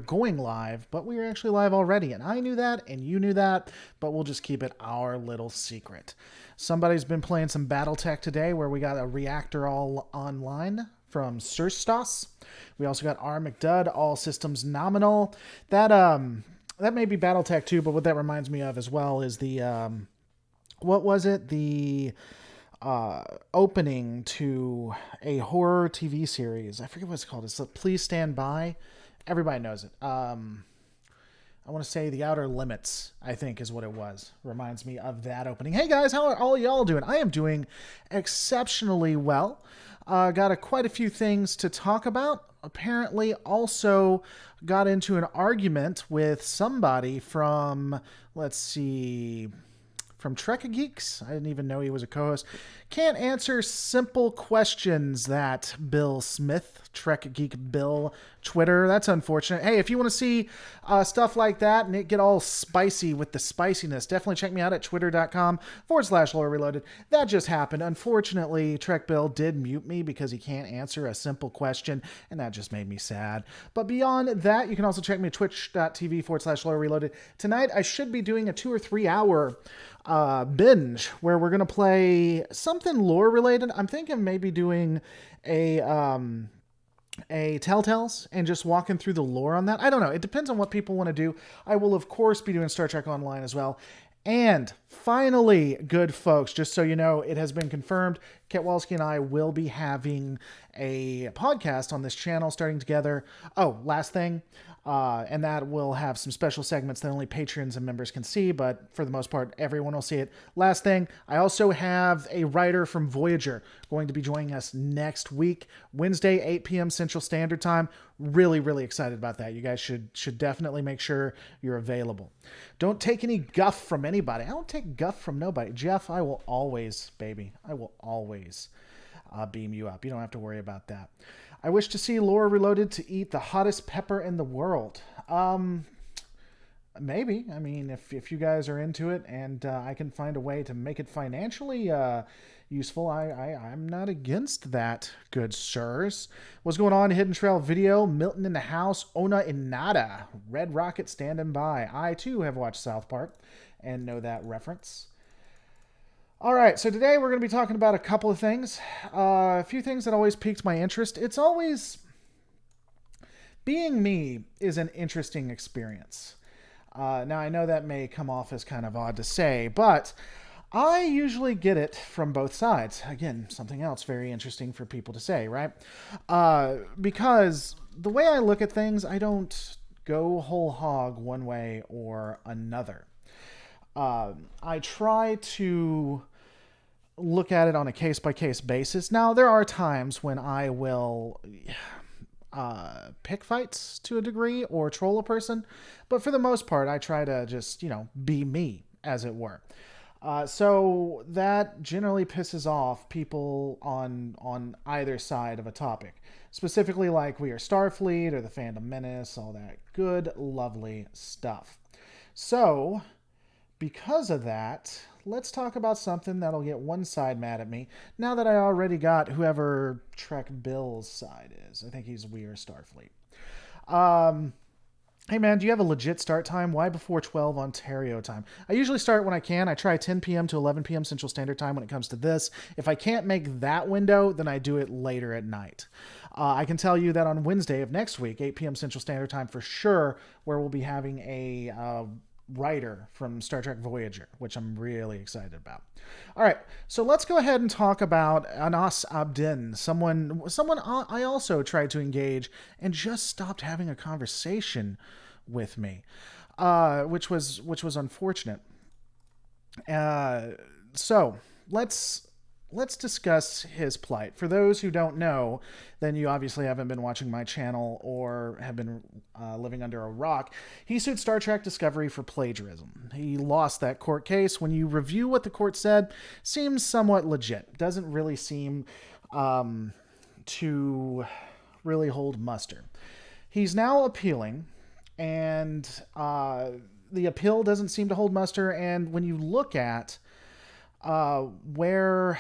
going live, but we are actually live already. And I knew that, and you knew that, but we'll just keep it our little secret. Somebody's been playing some Battletech today where we got a reactor all online from Surstos. We also got R. McDud, all systems nominal. That may be Battletech too, but what that reminds me of as well is the, what was it? The opening to a horror TV series. I forget what it's called. It's Please Stand By. Everybody knows it. I want to say The Outer Limits, I think is what it was. Reminds me of that opening. Hey guys, how are all y'all doing? I am doing exceptionally well. Got quite a few things to talk about. Apparently also got into an argument with somebody from, let's see, from Trek Geeks. I didn't even know he was a co-host. Can't answer simple questions, that Bill Smith, Trek Geek Bill, Twitter. That's unfortunate. Hey, if you want to see stuff like that and it get all spicy with the spiciness, definitely check me out at twitter.com/Lore Reloaded. That just happened. Unfortunately, Trek Bill did mute me because he can't answer a simple question, and that just made me sad. But beyond that, you can also check me at twitch.tv/Lore Reloaded. Tonight, I should be doing a 2 or 3 hour binge where we're going to play something lore related. I'm thinking maybe doing a Telltales and just walking through the lore on that. I don't know. It depends on what people want to do. I will, of course, be doing Star Trek Online as well. And finally, good folks, just so you know, it has been confirmed, Ketwalski and I will be having a podcast on this channel starting together. Oh, last thing, and that will have some special segments that only patrons and members can see, but for the most part, everyone will see it. Last thing, I also have a writer from Voyager going to be joining us next week, Wednesday, 8 p.m. Central Standard Time. Really, really excited about that. You guys should definitely make sure you're available. Don't take any guff from anybody. I don't take guff from nobody. Jeff, I will always, baby, I will always beam you up. You don't have to worry about that. I wish to see Lore Reloaded to eat the hottest pepper in the world. Maybe. I mean, if you guys are into it and I can find a way to make it financially useful, I'm not against that, good sirs. What's going on? Hidden Trail Video, Milton in the house, Ona Inada, Red Rocket standing by. I, too, have watched South Park and know that reference. All right, so today we're going to be talking about a couple of things. A few things that always piqued my interest. It's always... Being me is an interesting experience. Now, I know that may come off as kind of odd to say, but I usually get it from both sides. Again, something else very interesting for people to say, right? Because the way I look at things, I don't go whole hog one way or another. I try to look at it on a case-by-case basis. Now, there are times when I will pick fights to a degree or troll a person, but for the most part, I try to just, be me, as it were. So that generally pisses off people on either side of a topic. Specifically, like We Are Starfleet or the Phantom Menace, all that good, lovely stuff. So, because of that, let's talk about something that'll get one side mad at me. Now that I already got whoever Trek Bill's side is. I think he's We Are Starfleet. Hey man, do you have a legit start time? Why before 12 Ontario time? I usually start when I can. I try 10 p.m. to 11 p.m. Central Standard Time when it comes to this. If I can't make that window, then I do it later at night. I can tell you that on Wednesday of next week, 8 p.m. Central Standard Time for sure, where we'll be having a writer from Star Trek Voyager, which I'm really excited about. All right, so let's go ahead and talk about Anas Abdin, someone I also tried to engage and just stopped having a conversation with me, which was unfortunate. So let's discuss his plight. For those who don't know, then you obviously haven't been watching my channel or have been living under a rock. He sued Star Trek Discovery for plagiarism. He lost that court case. When you review what the court said, seems somewhat legit. Doesn't really seem to really hold muster. He's now appealing, and the appeal doesn't seem to hold muster. And when you look at where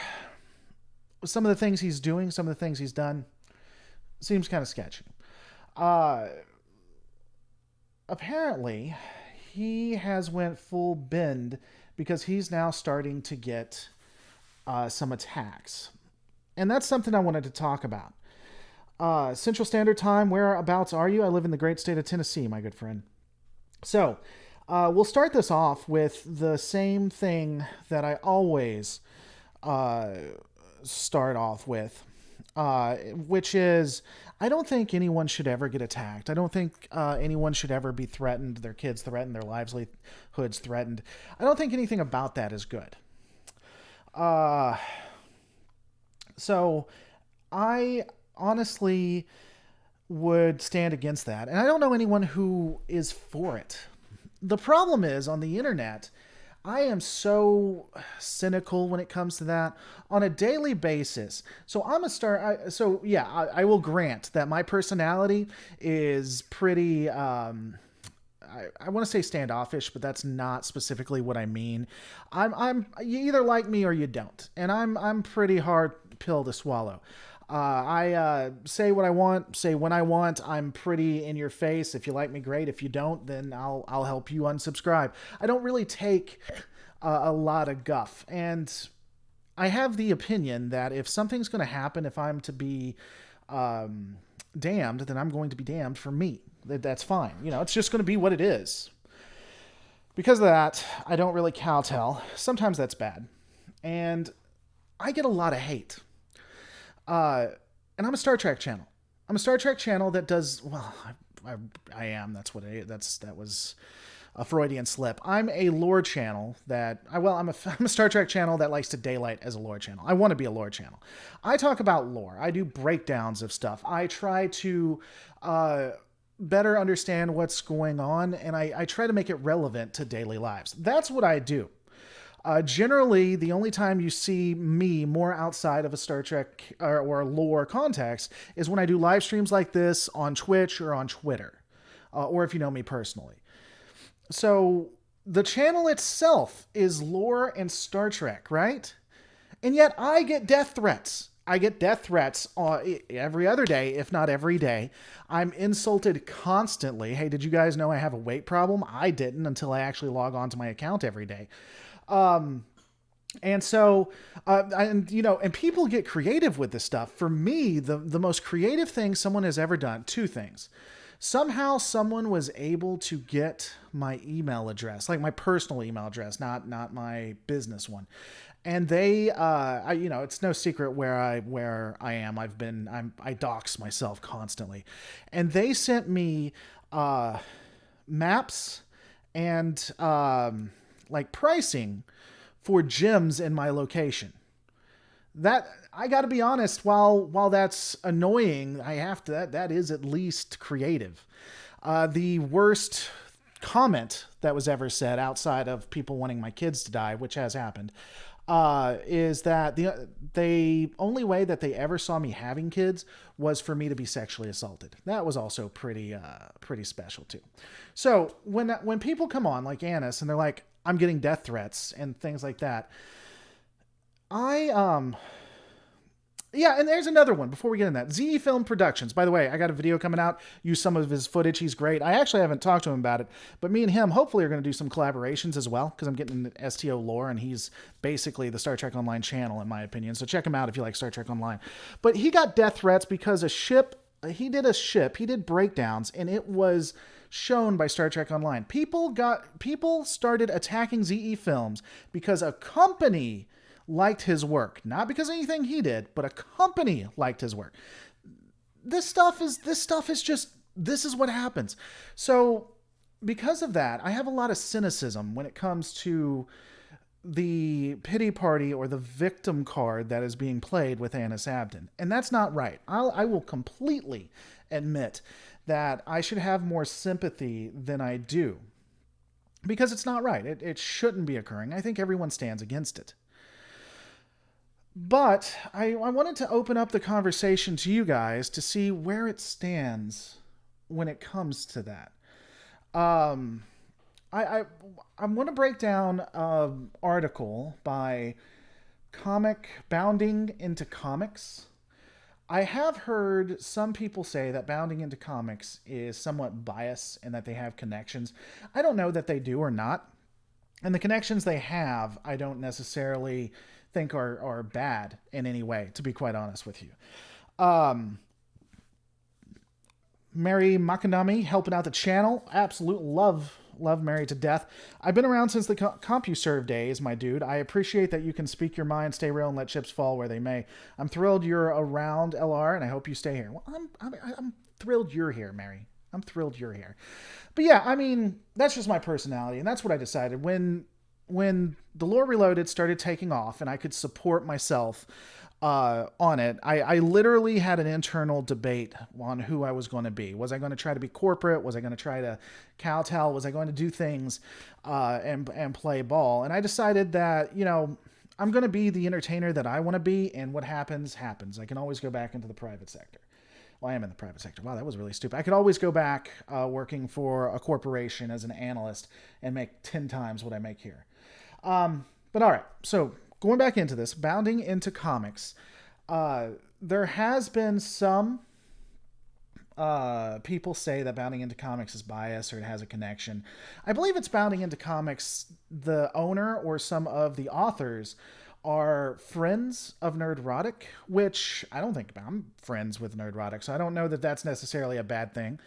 some of the things he's doing, some of the things he's done, seems kind of sketchy. apparently he has went full bend because he's now starting to get some attacks. And that's something I wanted to talk about. Central Standard Time, whereabouts are you? I live in the great state of Tennessee, my good friend. So, we'll start this off with the same thing that I always start off with, which is I don't think anyone should ever get attacked. I don't think anyone should ever be threatened, their kids threatened, their livelihoods threatened. I don't think anything about that is good. So I honestly would stand against that. And I don't know anyone who is for it. The problem is on the internet, I am so cynical when it comes to that on a daily basis. So I'm a star. I will grant that my personality is pretty, I want to say standoffish, but that's not specifically what I mean. You either like me or you don't. And I'm pretty hard pill to swallow. I say what I want, say when I want. I'm pretty in your face. If you like me, great. If you don't, then I'll help you unsubscribe. I don't really take a lot of guff. And I have the opinion that if something's going to happen, if I'm to be damned, then I'm going to be damned for me. That's fine. It's just going to be what it is. Because of that, I don't really kowtow. Sometimes that's bad. And I get a lot of hate. And I'm a Star Trek channel. I'm a Star Trek channel that does, well, I am. That's what that was a Freudian slip. I'm a lore channel I'm a Star Trek channel that likes to daylight as a lore channel. I want to be a lore channel. I talk about lore. I do breakdowns of stuff. I try to, better understand what's going on, and I try to make it relevant to daily lives. That's what I do. Generally, the only time you see me more outside of a Star Trek or lore context is when I do live streams like this on Twitch or on Twitter, or if you know me personally. So the channel itself is lore and Star Trek, right? And yet I get death threats. I get death threats every other day, if not every day. I'm insulted constantly. Hey, did you guys know I have a weight problem? I didn't until I actually log on to my account every day. And so, and people get creative with this stuff. For me, the most creative thing someone has ever done, two things. Somehow someone was able to get my email address, like my personal email address, not my business one. And they, it's no secret where I am. I dox myself constantly. And they sent me, maps and, like pricing for gyms in my location. That, I got to be honest, while that's annoying, that is at least creative. The worst comment that was ever said outside of people wanting my kids to die, which has happened, is that the only way that they ever saw me having kids was for me to be sexually assaulted. That was also pretty special too. So when people come on like Annis and they're like, I'm getting death threats and things like that, yeah, and there's another one before we get in that. ZE Film Productions. By the way, I got a video coming out. Use some of his footage. He's great. I actually haven't talked to him about it, but me and him hopefully are going to do some collaborations as well, because I'm getting into STO lore, and he's basically the Star Trek Online channel, in my opinion. So check him out if you like Star Trek Online. But he got death threats because he did breakdowns, and it was shown by Star Trek Online. People started attacking ZE Films because a company liked his work. Not because of anything he did, but a company liked his work. This stuff is just, this is what happens. So because of that, I have a lot of cynicism when it comes to the pity party or the victim card that is being played with Annis Abdin. And that's not right. I will completely admit that I should have more sympathy than I do, because it's not right. It shouldn't be occurring. I think everyone stands against it. But I wanted to open up the conversation to you guys to see where it stands when it comes to that. I'm going to break down an article by Comic Bounding into Comics. I have heard some people say that Bounding into Comics is somewhat biased and that they have connections. I don't know that they do or not. And the connections they have, I don't necessarily think are bad in any way, to be quite honest with you. Um, Mary Makanami helping out the channel. Absolute love Mary to death. I've been around since the CompuServe days, my dude. I appreciate that you can speak your mind, stay real, and let chips fall where they may. I'm thrilled you're around, LR, and I hope you stay here. Well, I'm thrilled you're here, Mary. I'm thrilled you're here. But yeah, I mean, that's just my personality, and that's what I decided. When the Lore Reloaded started taking off and I could support myself on it, I literally had an internal debate on who I was going to be. Was I going to try to be corporate? Was I going to try to kowtow? Was I going to do things and play ball? And I decided that, I'm going to be the entertainer that I want to be, and what happens, happens. I can always go back into the private sector. Well, I am in the private sector. Wow, that was really stupid. I could always go back working for a corporation as an analyst and make 10 times what I make here. But all right, so going back into this, Bounding into Comics, there has been some people say that Bounding into Comics is biased or it has a connection. I believe it's Bounding into Comics. The owner or some of the authors are friends of Nerdrotic, which I don't think I'm friends with Nerdrotic, so I don't know that that's necessarily a bad thing.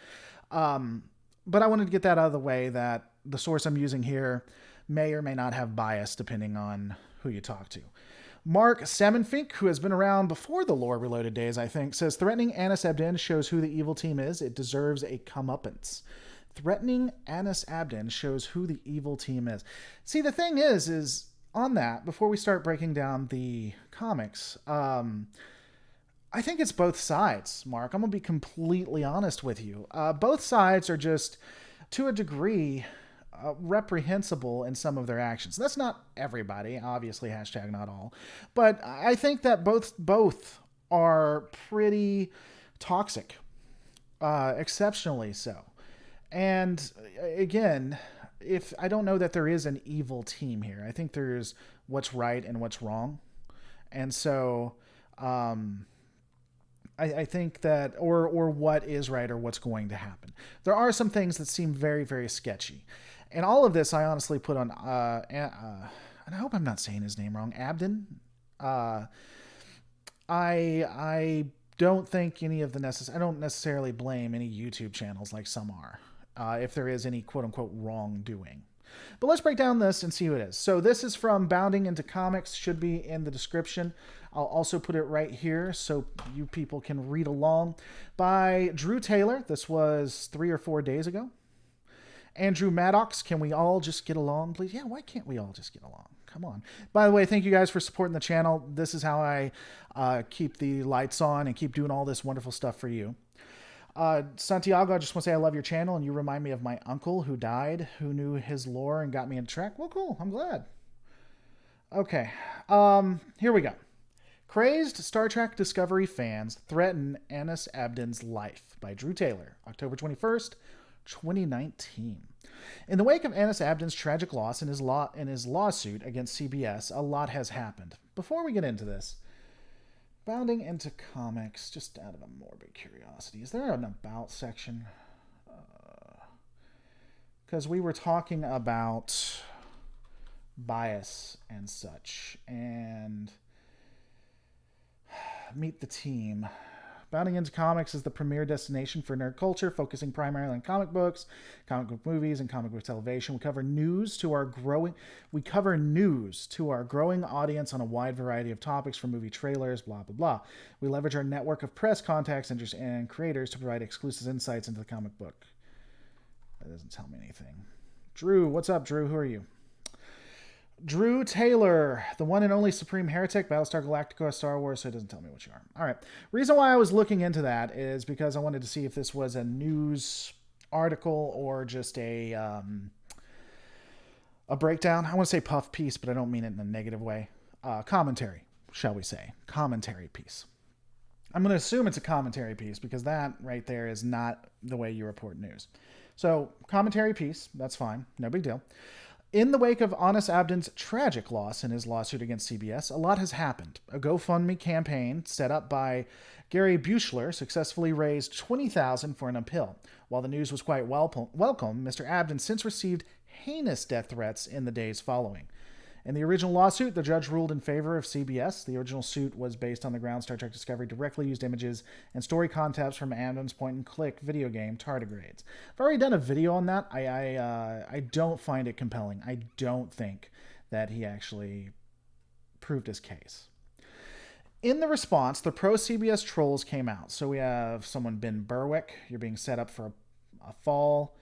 But I wanted to get that out of the way, that the source I'm using here may or may not have bias depending on who you talk to. Mark Salmonfink, who has been around before the Lore Reloaded days, I think, says, threatening Anis Abdin shows who the evil team is. It deserves a comeuppance. Threatening Anis Abdin shows who the evil team is. See, the thing is on that, before we start breaking down the comics, I think it's both sides, Mark. I'm going to be completely honest with you. Both sides are just, to a degree, reprehensible in some of their actions. That's not everybody, obviously, hashtag not all. But I think that both are pretty toxic, exceptionally so. And again, if I don't know that there is an evil team here. I think there's what's right and what's wrong. And so I think that, or what is right or what's going to happen. There are some things that seem very, very sketchy. And all of this I honestly put on, and I hope I'm not saying his name wrong, Abdin. I don't think any of I don't necessarily blame any YouTube channels like some are. If there is any quote-unquote wrongdoing. But let's break down this and see who it is. So this is from Bounding into Comics, should be in the description. I'll also put it right here so you people can read along. By Drew Taylor. This was 3 or 4 days ago. Andrew Maddox, can we all just get along, please? Yeah, why can't we all just get along? Come on. By the way, thank you guys for supporting the channel. This is how I keep the lights on and keep doing all this wonderful stuff for you. Santiago, I just want to say I love your channel, and you remind me of my uncle who died, who knew his lore and got me into track. Well, cool. I'm glad. Okay. Here we go. Crazed Star Trek Discovery fans threaten Anis Abdin's life by Drew Taylor, October 21st, 2019. In the wake of Anis Abdin's tragic loss in his lawsuit against CBS, a lot has happened. Before we get into this, Bounding into Comics, just out of a morbid curiosity, is there an about section? Because we were talking about bias and such, and meet the team. Bounding into Comics is the premier destination for nerd culture, focusing primarily on comic books, comic book movies, and comic book television. We cover news to our growing audience on a wide variety of topics, from movie trailers, blah blah blah. We leverage our network of press contacts and creators to provide exclusive insights into the comic book. That doesn't tell me anything. Drew, what's up, Drew? Who are you? Drew Taylor, the one and only Supreme Heretic, Battlestar Galactica, Star Wars, so it doesn't tell me what you are. All right. Reason why I was looking into that is because I wanted to see if this was a news article or just a breakdown. I want to say puff piece, but I don't mean it in a negative way. Commentary, shall we say. Commentary piece. I'm going to assume it's a commentary piece because that right there is not the way you report news. So, commentary piece, that's fine. No big deal. In the wake of Honest Abdin's tragic loss in his lawsuit against CBS, a lot has happened. A GoFundMe campaign set up by Gary Buechler successfully raised $20,000 for an appeal. While the news was quite welcome, Mr. Abdin since received heinous death threats in the days following. In the original lawsuit, the judge ruled in favor of CBS. The original suit was based on the grounds Star Trek Discovery directly used images and story concepts from Abdin's point-and-click video game Tardigrades. I've already done a video on that. I don't find it compelling. I don't think that he actually proved his case. In the response, the pro-CBS trolls came out. So we have someone, Ben Berwick. You're being set up for a fall.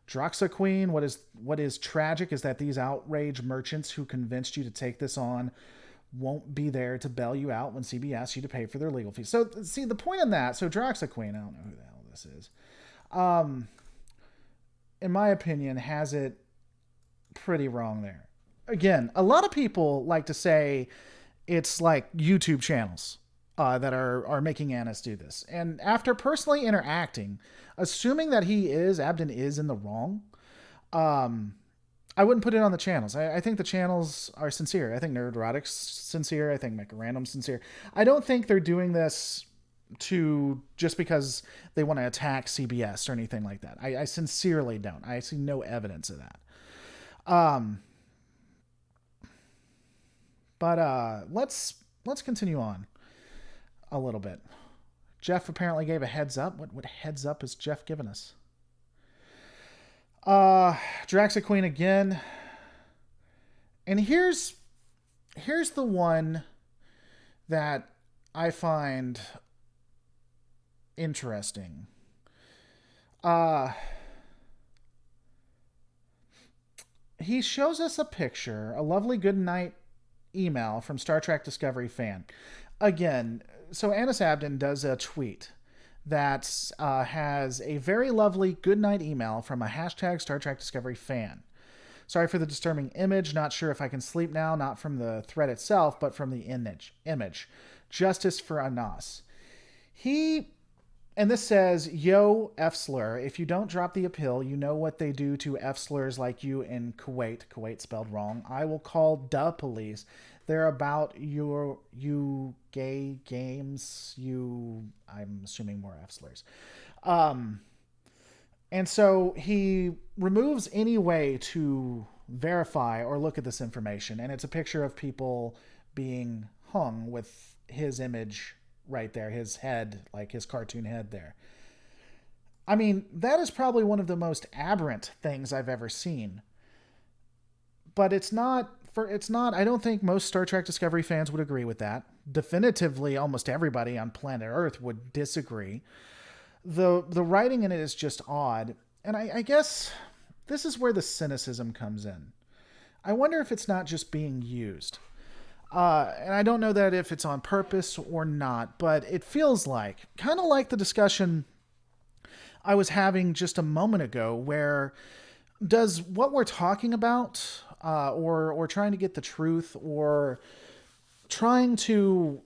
Droxaqueen, what is tragic is that these outrage merchants who convinced you to take this on won't be there to bail you out when CB asks you to pay for their legal fees. So, see, the point on that, so Droxaqueen, I don't know who the hell this is, in my opinion, has it pretty wrong there. Again, a lot of people like to say it's like YouTube channels that are making Anis do this. And after personally interacting, assuming that Abdin is in the wrong, I wouldn't put it on the channels. I think the channels are sincere. I think Nerdrotic's sincere. I think Random's sincere. I don't think they're doing this just because they want to attack CBS or anything like that. I sincerely don't. I see no evidence of that. But let's continue on a little bit. Jeff apparently gave a heads up. What heads up has Jeff given us? Droxaqueen again. And here's the one that I find interesting. He shows us a picture, a lovely good night email from Star Trek Discovery fan. Again, so Anis Abdin does a tweet that has a very lovely goodnight email from a hashtag Star Trek Discovery fan. Sorry for the disturbing image. Not sure if I can sleep now, not from the thread itself, but from the image. Justice for Anas. And this says, yo, F-slur, if you don't drop the appeal, you know what they do to F-slurs like you in Kuwait. Kuwait spelled wrong. I will call the police. They're about you gay games. I'm assuming more F-slurs. And so he removes any way to verify or look at this information. And it's a picture of people being hung with his image right there, his head, like his cartoon head there. I mean, that is probably one of the most aberrant things I've ever seen. But it's not, I don't think most Star Trek Discovery fans would agree with that. Definitively, almost everybody on planet Earth would disagree. The writing in it is just odd. And I guess this is where the cynicism comes in. I wonder if it's not just being used. And I don't know that if it's on purpose or not, but it feels like, kind of like the discussion I was having just a moment ago, where does what we're talking about, or trying to get the truth, or trying to,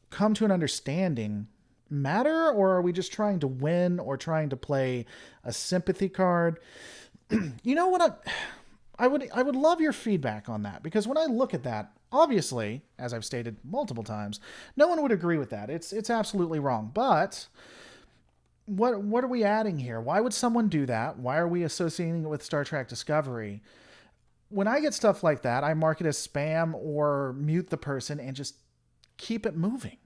come to an understanding matter, or are we just trying to win or trying to play a sympathy card? You know what? I would love your feedback on that, because when I look at that, obviously, as I've stated multiple times, no one would agree with that. It's absolutely wrong. But what are we adding here? Why would someone do that? Why are we associating it with Star Trek Discovery? When I get stuff like that, I mark it as spam or mute the person and just keep it moving.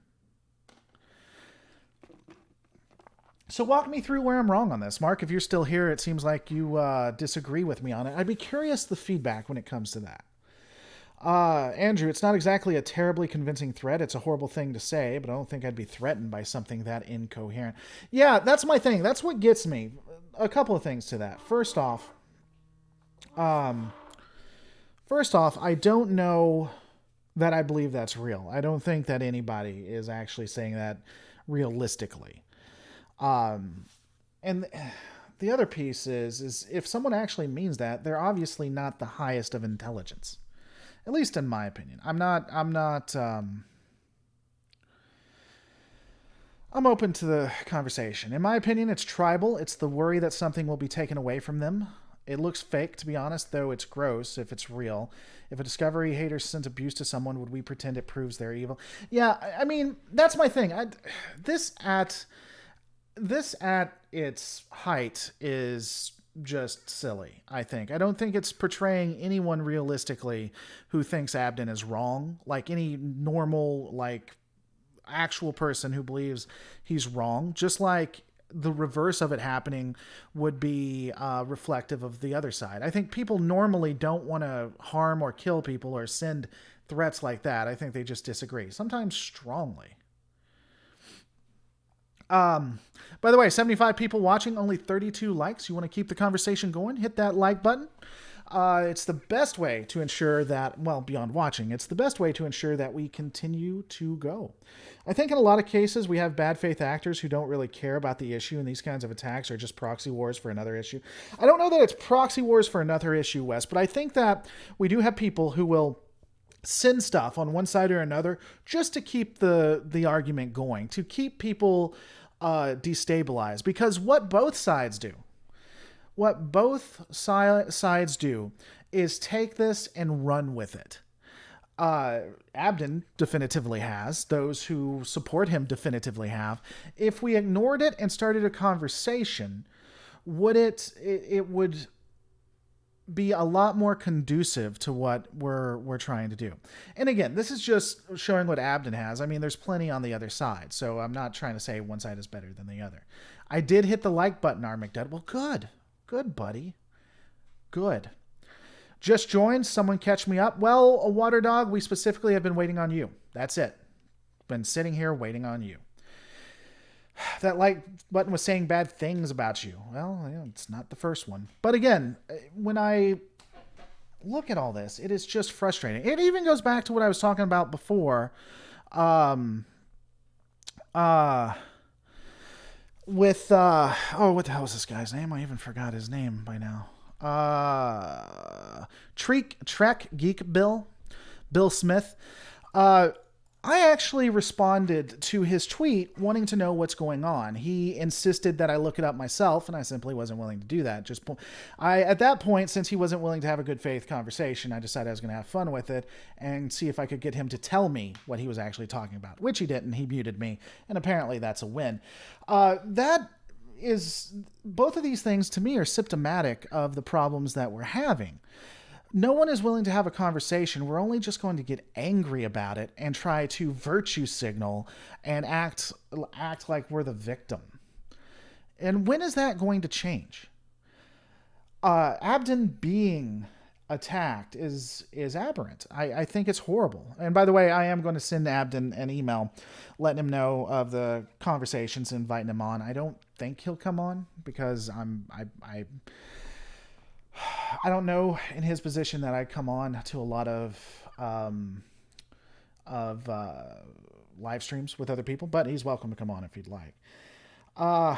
So walk me through where I'm wrong on this. Mark, if you're still here, it seems like you disagree with me on it. I'd be curious the feedback when it comes to that. Andrew, it's not exactly a terribly convincing threat. It's a horrible thing to say, but I don't think I'd be threatened by something that incoherent. Yeah, that's my thing. That's what gets me. A couple of things to that. First off, I don't know that I believe that's real. I don't think that anybody is actually saying that realistically. And the other piece is if someone actually means that, they're obviously not the highest of intelligence, at least in my opinion. I'm open to the conversation. In my opinion, it's tribal. It's the worry that something will be taken away from them. It looks fake, to be honest, though it's gross if it's real. If a Discovery hater sent abuse to someone, would we pretend it proves they're evil? Yeah, I mean, that's my thing. This at its height is just silly, I think. I don't think it's portraying anyone realistically who thinks Abdin is wrong. Like any normal, like, actual person who believes he's wrong. Just like the reverse of it happening would be reflective of the other side. I think people normally don't want to harm or kill people or send threats like that. I think they just disagree, sometimes strongly. By the way, 75 people watching, only 32 likes. You want to keep the conversation going? Hit that like button. It's the best way to ensure that, well, beyond watching, it's the best way to ensure that we continue to go. I think in a lot of cases we have bad faith actors who don't really care about the issue, and these kinds of attacks are just proxy wars for another issue. I don't know that it's proxy wars for another issue, Wes, but I think that we do have people who will send stuff on one side or another just to keep the argument going, to keep people destabilized. Because what both sides do is take this and run with it. Abdin definitively has. Those who support him definitively have. If we ignored it and started a conversation, it would be a lot more conducive to what we're trying to do. And again, this is just showing what Abdin has. I mean, there's plenty on the other side, so I'm not trying to say one side is better than the other. I did hit the like button, Armagdud. Well, good, buddy. Good. Just joined. Someone catch me up. Well, a water dog, we specifically have been waiting on you. That's it. Been sitting here waiting on you. That like button was saying bad things about you. Well, yeah, it's not the first one. But again, when I look at all this, it is just frustrating. It even goes back to what I was talking about before. With what the hell is this guy's name? I even forgot his name by now. Trek Geek Bill Smith. I actually responded to his tweet wanting to know what's going on. He insisted that I look it up myself, and I simply wasn't willing to do that. At that point, since he wasn't willing to have a good faith conversation, I decided I was going to have fun with it and see if I could get him to tell me what he was actually talking about, which he didn't. He muted me, and apparently that's a win. Both of these things to me are symptomatic of the problems that we're having. No one is willing to have a conversation. We're only just going to get angry about it and try to virtue signal and act like we're the victim. And when is that going to change? Abdin being attacked is aberrant. I think it's horrible. And by the way, I am going to send Abdin an email letting him know of the conversations, inviting him on. I don't think he'll come on because I don't know in his position that I come on to a lot of live streams with other people, but he's welcome to come on if he'd like. I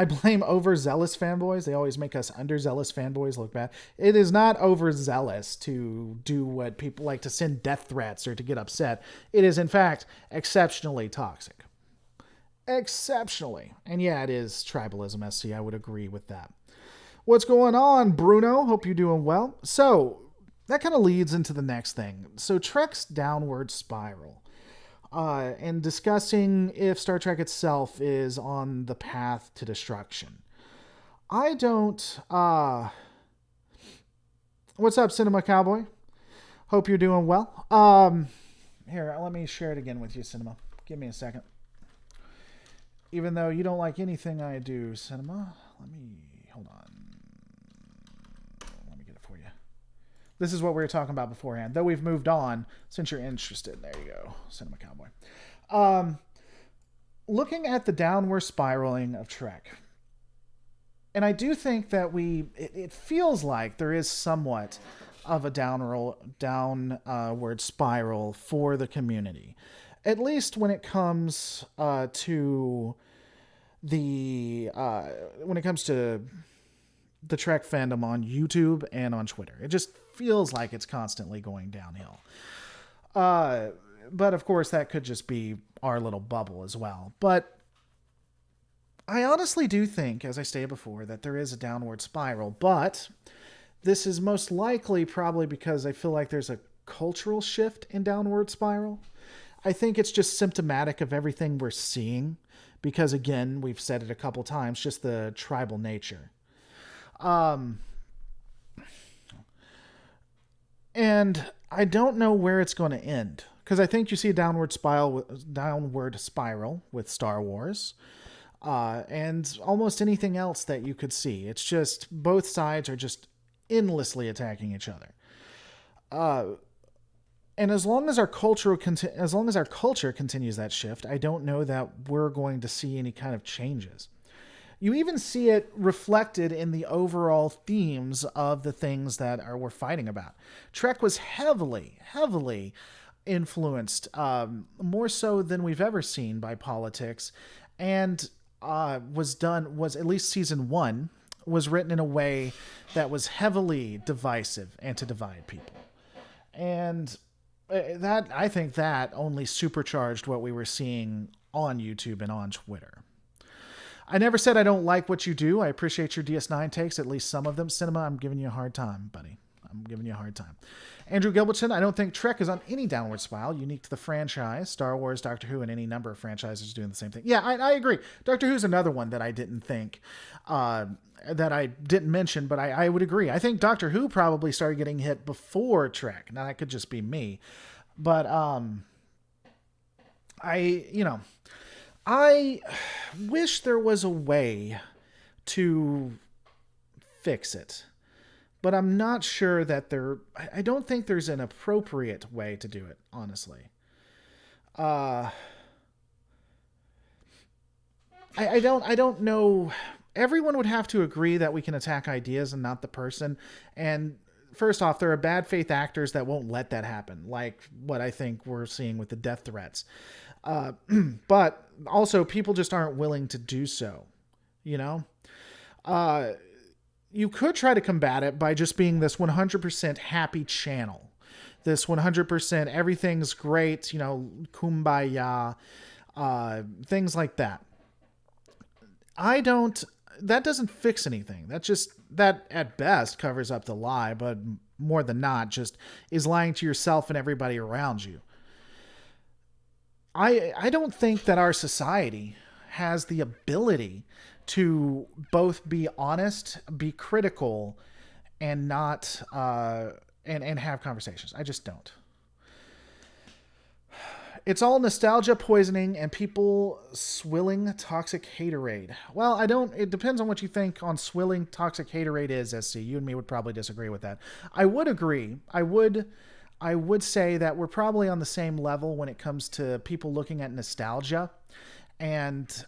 blame overzealous fanboys. They always make us underzealous fanboys look bad. It is not overzealous to do what people like, to send death threats or to get upset. It is, in fact, exceptionally toxic. Exceptionally. And yeah, it is tribalism, SC. I would agree with that. What's going on, Bruno? Hope you're doing well. So that kind of leads into the next thing. So Trek's downward spiral. And discussing if Star Trek itself is on the path to destruction. I don't... What's up, Cinema Cowboy? Hope you're doing well. Here, let me share it again with you, Cinema. Give me a second. Even though you don't like anything I do, Cinema. Hold on. Let me get it for you. This is what we were talking about beforehand. Though we've moved on, since you're interested. There you go, Cinema Cowboy. Looking at the downward spiraling of Trek. And I do think that it feels like there is somewhat of a downward spiral for the community. At least when it comes to the Trek fandom on YouTube and on Twitter. It just feels like it's constantly going downhill. But of course, that could just be our little bubble as well. But I honestly do think, as I stated before, that there is a downward spiral, but this is most likely probably because I feel like there's a cultural shift in downward spiral. I think it's just symptomatic of everything we're seeing because, again, we've said it a couple times, just the tribal nature. Um, and I don't know where it's going to end because I think you see a downward spiral with Star Wars. And almost anything else that you could see. It's just both sides are just endlessly attacking each other. And as long as our culture continues that shift, I don't know that we're going to see any kind of changes. You even see it reflected in the overall themes of the things that we're fighting about. Trek was heavily influenced, more so than we've ever seen, by politics, and was at least season 1 was written in a way that was heavily divisive and to divide people. And that, I think that only supercharged what we were seeing on YouTube and on Twitter. I never said I don't like what you do. I appreciate your DS9 takes, at least some of them. Cinema, I'm giving you a hard time, buddy. I'm giving you a hard time. Andrew Gilbertson, I don't think Trek is on any downward spiral unique to the franchise. Star Wars, Doctor Who, and any number of franchises doing the same thing. Yeah, I agree. Doctor Who's another one that I didn't think, that I didn't mention, but I would agree. I think Doctor Who probably started getting hit before Trek. Now, that could just be me. But I wish there was a way to fix it. But I'm not sure that I don't think there's an appropriate way to do it, honestly. I don't know. Everyone would have to agree that we can attack ideas and not the person. And first off, there are bad faith actors that won't let that happen, like what I think we're seeing with the death threats. But also, people just aren't willing to do so, you know? You could try to combat it by just being this 100% happy channel. This 100% everything's great, kumbaya, things like that. That doesn't fix anything. That at best covers up the lie, but more than not just is lying to yourself and everybody around you. I don't think that our society has the ability to both be honest, be critical, and not and have conversations. I just don't. It's all nostalgia poisoning and people swilling toxic haterade. Well, it depends on what you think on swilling toxic haterade is, SC. You and me would probably disagree with that. I would agree. I would say that we're probably on the same level when it comes to people looking at nostalgia and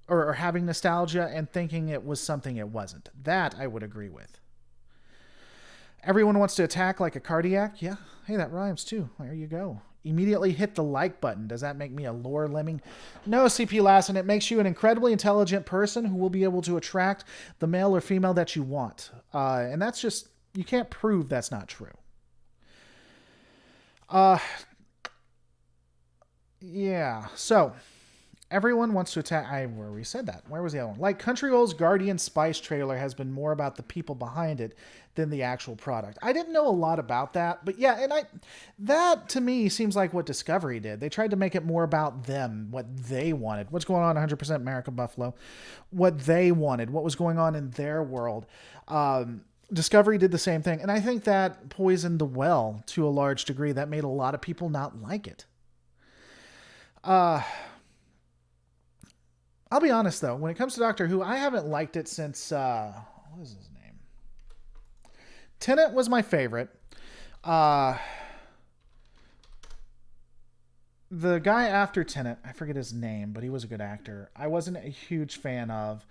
or having nostalgia and thinking it was something it wasn't. That I would agree with. Everyone wants to attack like a cardiac. Yeah. Hey, that rhymes too. There you go. Immediately hit the like button. Does that make me a lore lemming? No, CP Lassen. It makes you an incredibly intelligent person who will be able to attract the male or female that you want. And that's just, you can't prove that's not true. Yeah. So everyone wants to attack. Where we said that. Where was the other one? Like Country Roll's Guardian Spice trailer has been more about the people behind it than the actual product. I didn't know a lot about that, but yeah, and that to me seems like what Discovery did. They tried to make it more about them, what they wanted. What's going on 100% America Buffalo? What they wanted, what was going on in their world. Discovery did the same thing, and I think that poisoned the well to a large degree. That made a lot of people not like it. I'll be honest, though. When it comes to Doctor Who, I haven't liked it since... what is his name? Tennant was my favorite. The guy after Tennant, I forget his name, but he was a good actor. I wasn't a huge fan of.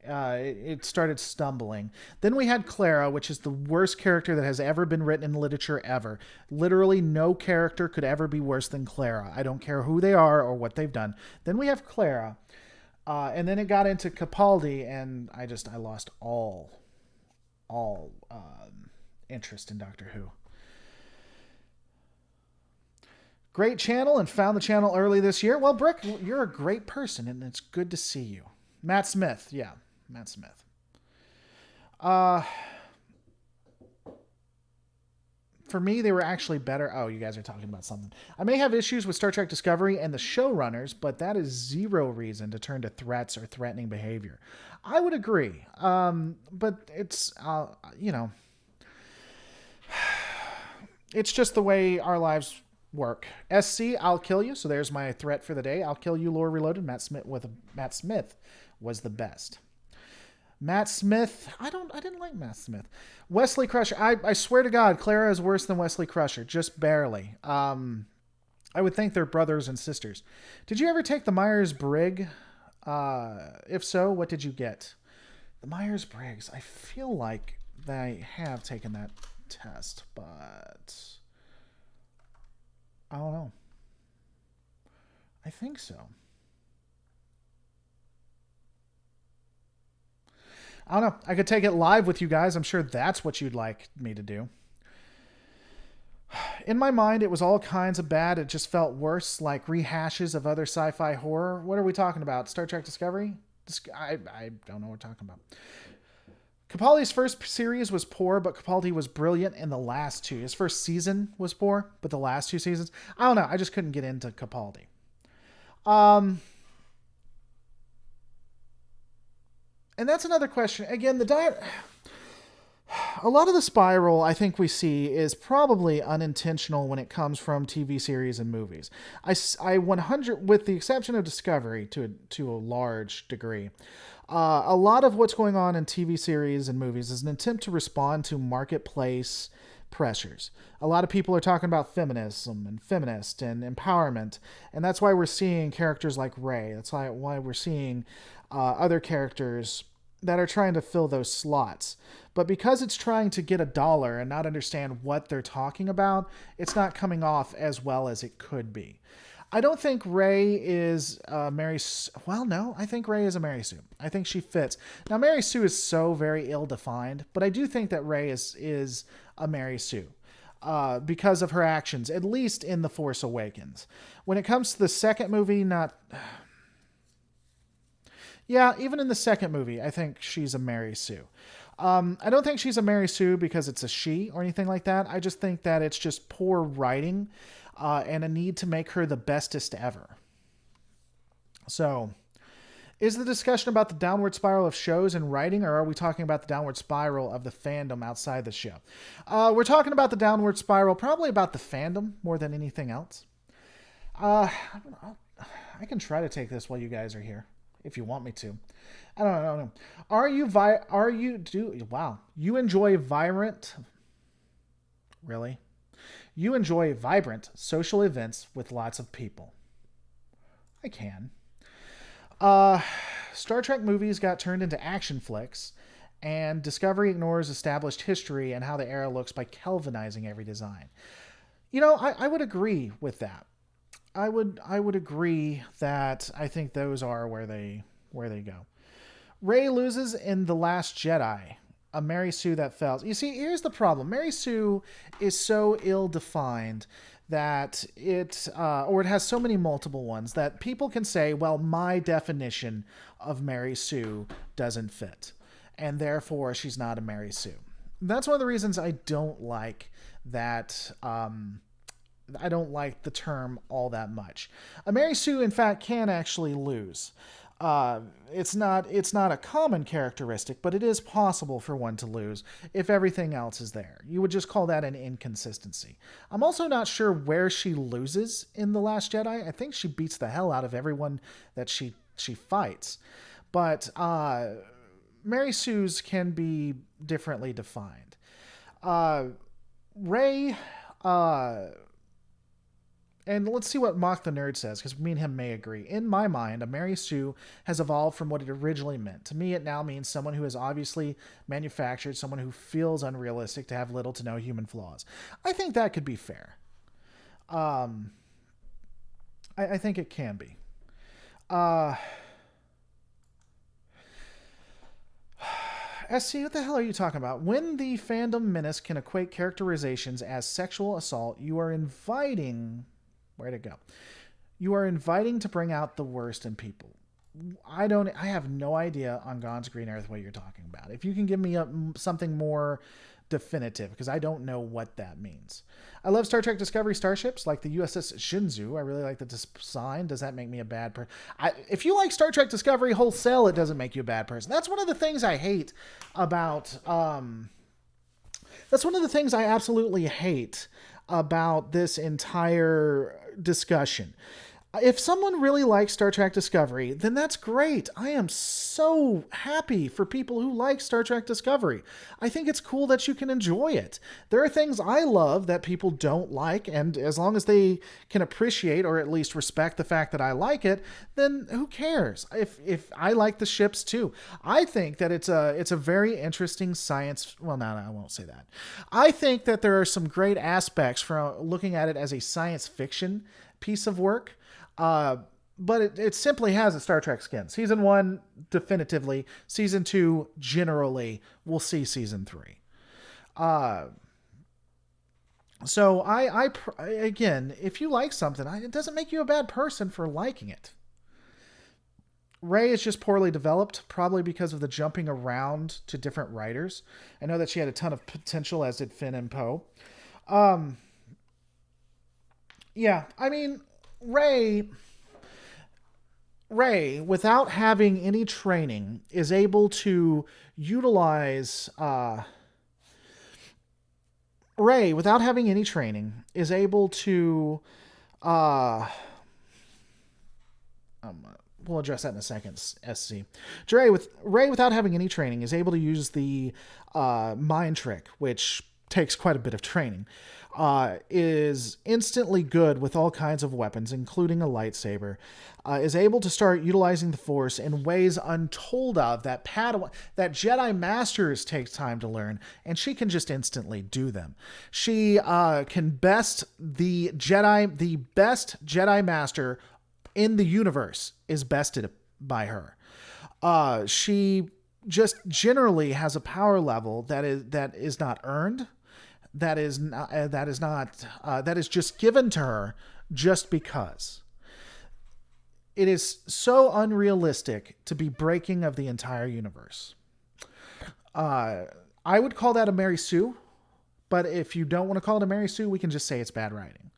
It started stumbling. Then we had Clara, which is the worst character that has ever been written in literature ever. Literally no character could ever be worse than Clara. I don't care who they are or what they've done. Then we have Clara. And then it got into Capaldi, and I lost all interest in Doctor Who. Great channel, and found the channel early this year. Well, Brick, you're a great person, and it's good to see you. Matt Smith. Yeah, Matt Smith. Uh, for me, they were actually better. Oh, you guys are talking about something. I may have issues with Star Trek Discovery and the showrunners, but that is zero reason to turn to threats or threatening behavior. I would agree. But it's, it's just the way our lives work. SC, I'll kill you. So there's my threat for the day. I'll kill you, Lore Reloaded. Matt Smith was the best. Matt Smith, I didn't like Matt Smith. Wesley Crusher, I swear to God, Clara is worse than Wesley Crusher, just barely. I would think they're brothers and sisters. Did you ever take the Myers-Briggs? If so, what did you get? The Myers-Briggs, I feel like I have taken that test, but I don't know. I think so. I don't know. I could take it live with you guys. I'm sure that's what you'd like me to do. In my mind, it was all kinds of bad. It just felt worse, like rehashes of other sci-fi horror. What are we talking about? Star Trek Discovery? I don't know what we're talking about. Capaldi's first series was poor, but Capaldi was brilliant in the last two. His first season was poor, but the last two seasons, I don't know. I just couldn't get into Capaldi. And that's another question. Again, a lot of the spiral I think we see is probably unintentional when it comes from TV series and movies. I 100, with the exception of Discovery to a large degree, a lot of what's going on in TV series and movies is an attempt to respond to marketplace pressures. A lot of people are talking about feminism and feminist and empowerment, and that's why we're seeing characters like Rey. That's why we're seeing other characters that are trying to fill those slots. But because it's trying to get a dollar and not understand what they're talking about, it's not coming off as well as it could be. I don't think Rey is Mary... Well, no, I think Rey is a Mary Sue. I think she fits. Now, Mary Sue is so very ill-defined, but I do think that Rey is a Mary Sue. Because of her actions, at least in The Force Awakens. When it comes to the second movie, not... Yeah, even in the second movie, I think she's a Mary Sue. I don't think she's a Mary Sue because it's a she or anything like that. I just think that it's just poor writing and a need to make her the bestest ever. So, is the discussion about the downward spiral of shows and writing, or are we talking about the downward spiral of the fandom outside the show? We're talking about the downward spiral, probably about the fandom more than anything else. I can try to take this while you guys are here, if you want me to. I don't know. You enjoy vibrant... Really? You enjoy vibrant social events with lots of people. I can. Star Trek movies got turned into action flicks, and Discovery ignores established history and how the era looks by Kelvinizing every design. You know, I would agree with that. I would agree that I think those are where they go. Rey loses in The Last Jedi. A Mary Sue that fails. You see, here's the problem. Mary Sue is so ill-defined that it has so many multiple ones that people can say, well, my definition of Mary Sue doesn't fit, and therefore she's not a Mary Sue. That's one of the reasons I don't like that. I don't like the term all that much. A Mary Sue, in fact, can actually lose. It's not a common characteristic, but it is possible for one to lose if everything else is there. You would just call that an inconsistency. I'm also not sure where she loses in The Last Jedi. I think she beats the hell out of everyone that she fights. But Mary Sue's can be differently defined. Rey... And let's see what Mock the Nerd says, because me and him may agree. In my mind, a Mary Sue has evolved from what it originally meant. To me, it now means someone who is obviously manufactured, someone who feels unrealistic to have little to no human flaws. I think that could be fair. I think it can be. SC, what the hell are you talking about? When the fandom menace can equate characterizations as sexual assault, you are inviting... Where'd it go? You are inviting to bring out the worst in people. I have no idea on God's green earth what you're talking about. If you can give me something more definitive, because I don't know what that means. I love Star Trek Discovery starships, like the USS Shinzu. I really like the design. Does that make me a bad person? If you like Star Trek Discovery wholesale, it doesn't make you a bad person. That's one of the things I hate about. That's one of the things I absolutely hate about this entire discussion. If someone really likes Star Trek Discovery, then that's great. I am so happy for people who like Star Trek Discovery. I think it's cool that you can enjoy it. There are things I love that people don't like, and as long as they can appreciate or at least respect the fact that I like it, then who cares? If I like the ships too. I think that it's a very interesting science. Well, no, I won't say that. I think that there are some great aspects from looking at it as a science fiction piece of work. But it simply has a Star Trek skin. Season 1, definitively. Season 2, generally. We'll see Season 3. So I again, if you like something, it doesn't make you a bad person for liking it. Rey is just poorly developed, probably because of the jumping around to different writers. I know that she had a ton of potential, as did Finn and Poe. Yeah, I mean... Rey, without having any training, is able to utilize. Rey, without having any training, is able to. We'll address that in a second. SC. Rey, without having any training, is able to use the mind trick, which takes quite a bit of training. Is instantly good with all kinds of weapons, including a lightsaber, is able to start utilizing the Force in ways untold of that Jedi Masters take time to learn, and she can just instantly do them. She can best the best Jedi Master in the universe is bested by her. She just generally has a power level that is not earned. That is just given to her just because. It is so unrealistic to be breaking of the entire universe. I would call that a Mary Sue, but if you don't want to call it a Mary Sue, we can just say it's bad writing.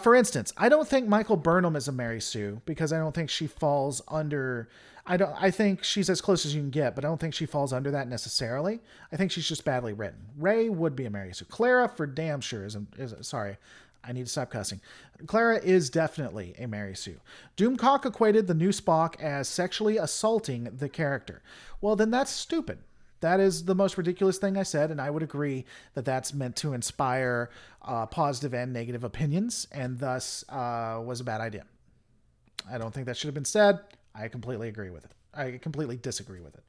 For instance, I don't think Michael Burnham is a Mary Sue because I don't think she falls under... I think she's as close as you can get, but I don't think she falls under that necessarily. I think she's just badly written. Rey would be a Mary Sue. Clara, for damn sure, is sorry, I need to stop cussing. Clara is definitely a Mary Sue. Doomcock equated the new Spock as sexually assaulting the character. Well, then that's stupid. That is the most ridiculous thing I said, and I would agree that that's meant to inspire positive and negative opinions, and thus was a bad idea. I don't think that should have been said. I completely agree with it. I completely disagree with it.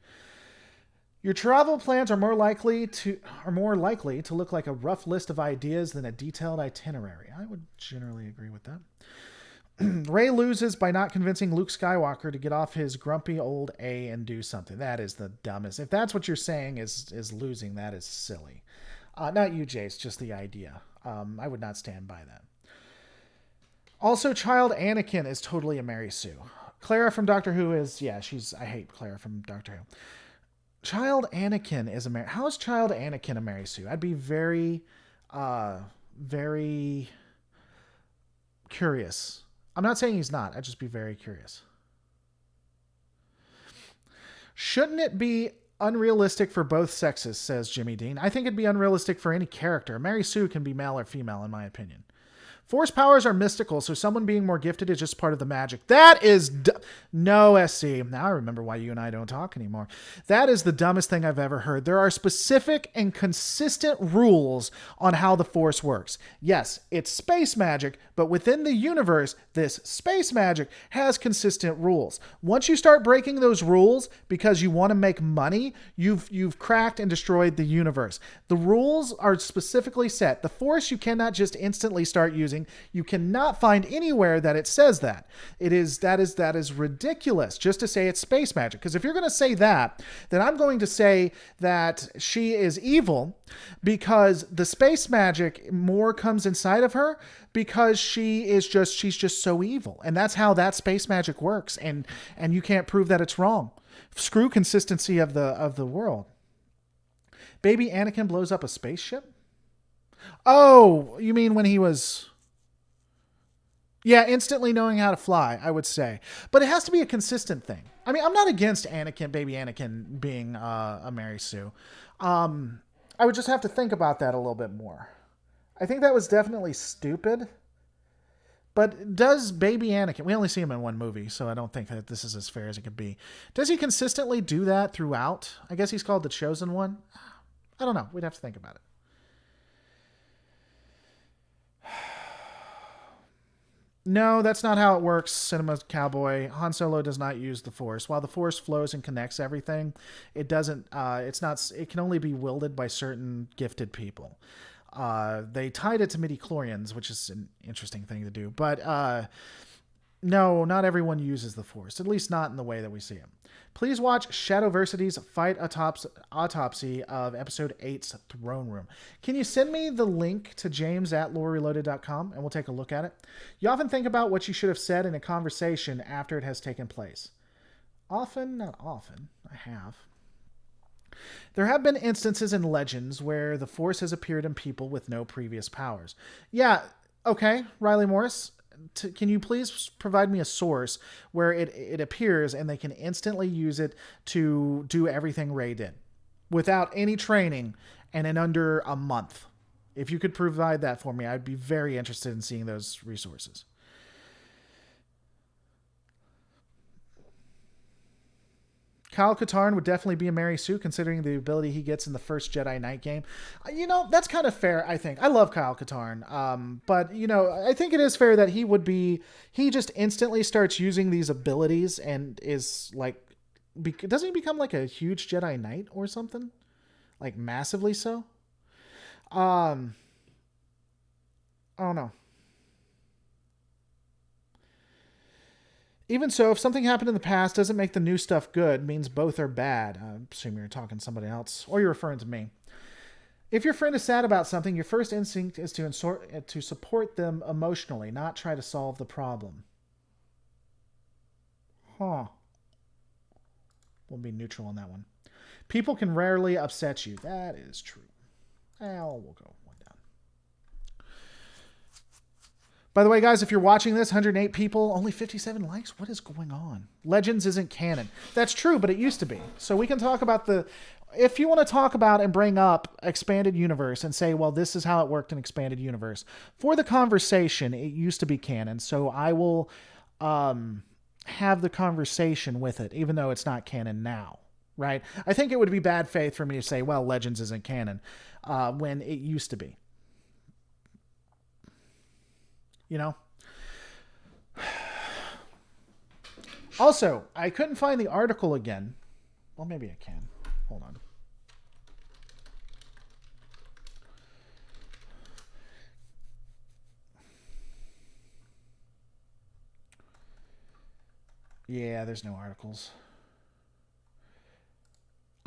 Your travel plans are more likely to look like a rough list of ideas than a detailed itinerary. I would generally agree with that. Rey loses by not convincing Luke Skywalker to get off his grumpy old A and do something. That is the dumbest. If that's what you're saying is losing, that is silly. Not you, Jace, just the idea. I would not stand by that. Also, child Anakin is totally a Mary Sue. Clara from Doctor Who is, I hate Clara from Doctor Who. Child Anakin is a Mary... How is Child Anakin a Mary Sue? I'd be very, very curious. I'm not saying he's not. I'd just be very curious. Shouldn't it be unrealistic for both sexes, says Jimmy Dean. I think it'd be unrealistic for any character. Mary Sue can be male or female, in my opinion. Force powers are mystical, so someone being more gifted is just part of the magic. That is... No, SC. Now I remember why you and I don't talk anymore. That is the dumbest thing I've ever heard. There are specific and consistent rules on how the Force works. Yes, it's space magic, but within the universe, this space magic has consistent rules. Once you start breaking those rules because you want to make money, you've cracked and destroyed the universe. The rules are specifically set. The Force you cannot just instantly start using using. You cannot find anywhere that it says that. That is ridiculous just to say it's space magic. Because if you're going to say that, then I'm going to say that she is evil because the space magic more comes inside of her because she's just so evil. And that's how that space magic works. And you can't prove that it's wrong. Screw consistency of the world. Baby Anakin blows up a spaceship? Oh, you mean when he was... Yeah, instantly knowing how to fly, I would say. But it has to be a consistent thing. I mean, I'm not against baby Anakin being a Mary Sue. I would just have to think about that a little bit more. I think that was definitely stupid. But does baby Anakin... We only see him in one movie, so I don't think that this is as fair as it could be. Does he consistently do that throughout? I guess he's called the Chosen One. I don't know. We'd have to think about it. No, that's not how it works, Cinema Cowboy. Han Solo does not use the Force. While the Force flows and connects everything, it doesn't. It can only be wielded by certain gifted people. They tied it to midi-chlorians, which is an interesting thing to do. But no, not everyone uses the Force, at least not in the way that we see it. Please watch Shadowversity's Fight Autopsy of Episode 8's Throne Room. Can you send me the link to james@lorereloaded.com and we'll take a look at it? You often think about what you should have said in a conversation after it has taken place. Often, not often. I have. There have been instances in Legends where the Force has appeared in people with no previous powers. Yeah, okay, Riley Morris. Can you please provide me a source where it appears and they can instantly use it to do everything Rey did without any training and in under a month? If you could provide that for me, I'd be very interested in seeing those resources. Kyle Katarn would definitely be a Mary Sue, considering the ability he gets in the first Jedi Knight game. You know, that's kind of fair, I think. I love Kyle Katarn. But, you know, I think it is fair that he just instantly starts using these abilities and is like, doesn't he become like a huge Jedi Knight or something? Like massively so? I don't know. Even so, if something happened in the past doesn't make the new stuff good, means both are bad. I assume you're talking to somebody else, or you're referring to me. If your friend is sad about something, your first instinct is to support them emotionally, not try to solve the problem. Huh. We'll be neutral on that one. People can rarely upset you. That is true. Well, we'll go one down. By the way, guys, if you're watching this, 108 people, only 57 likes. What is going on? Legends isn't canon. That's true, but it used to be. So we can talk about if you want to talk about and bring up Expanded Universe and say, well, this is how it worked in Expanded Universe. For the conversation, it used to be canon. So I will have the conversation with it, even though it's not canon now. Right? I think it would be bad faith for me to say, well, Legends isn't canon, when it used to be. You know? Also, I couldn't find the article again. Well, maybe I can. Hold on. Yeah, there's no articles.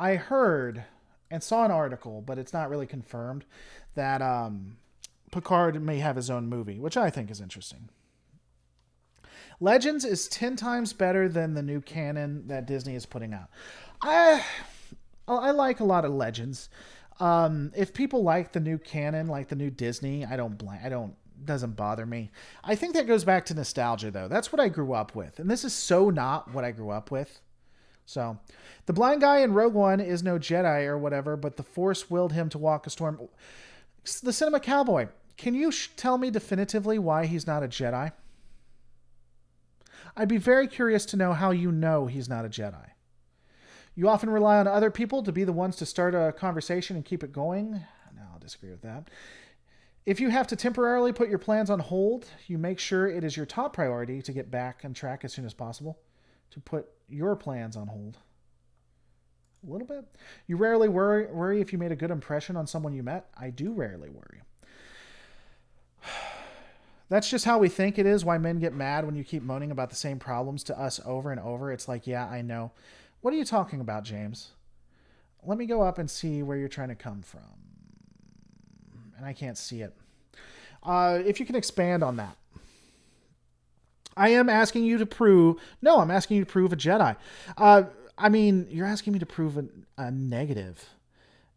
I heard and saw an article, but it's not really confirmed, that Picard may have his own movie, which I think is interesting. Legends is 10 times better than the new canon that Disney is putting out. I like a lot of Legends. If people like the new canon, like the new Disney, doesn't bother me. I think that goes back to nostalgia, though. That's what I grew up with, and this is so not what I grew up with. So, the blind guy in Rogue One is no Jedi or whatever, but the Force willed him to walk a storm. The Cinema Cowboy, can you tell me definitively why he's not a Jedi? I'd be very curious to know how you know he's not a Jedi. You often rely on other people to be the ones to start a conversation and keep it going. No, I'll disagree with that. If you have to temporarily put your plans on hold, you make sure it is your top priority to get back on track as soon as possible. To put your plans on hold. A little bit. You rarely worry if you made a good impression on someone you met. I do rarely worry. That's just how we think it is. Why men get mad when you keep moaning about the same problems to us over and over. It's like, yeah, I know. What are you talking about, James? Let me go up and see where you're trying to come from. And I can't see it. If you can expand on that. I am asking you to prove... No, I'm asking you to prove a Jedi. I mean, you're asking me to prove a negative.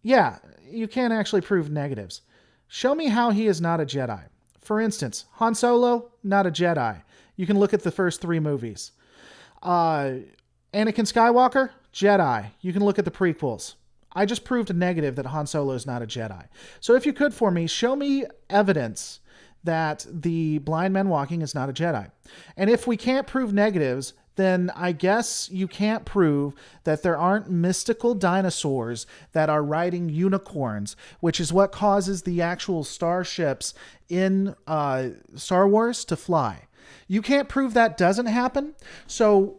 Yeah, you can't actually prove negatives. Show me how he is not a Jedi. For instance, Han Solo, not a Jedi. You can look at the first 3 movies. Anakin Skywalker, Jedi. You can look at the prequels. I just proved a negative that Han Solo is not a Jedi. So if you could for me, show me evidence that the blind man walking is not a Jedi. And if we can't prove negatives, then I guess you can't prove that there aren't mystical dinosaurs that are riding unicorns, which is what causes the actual starships in Star Wars to fly. You can't prove that doesn't happen. So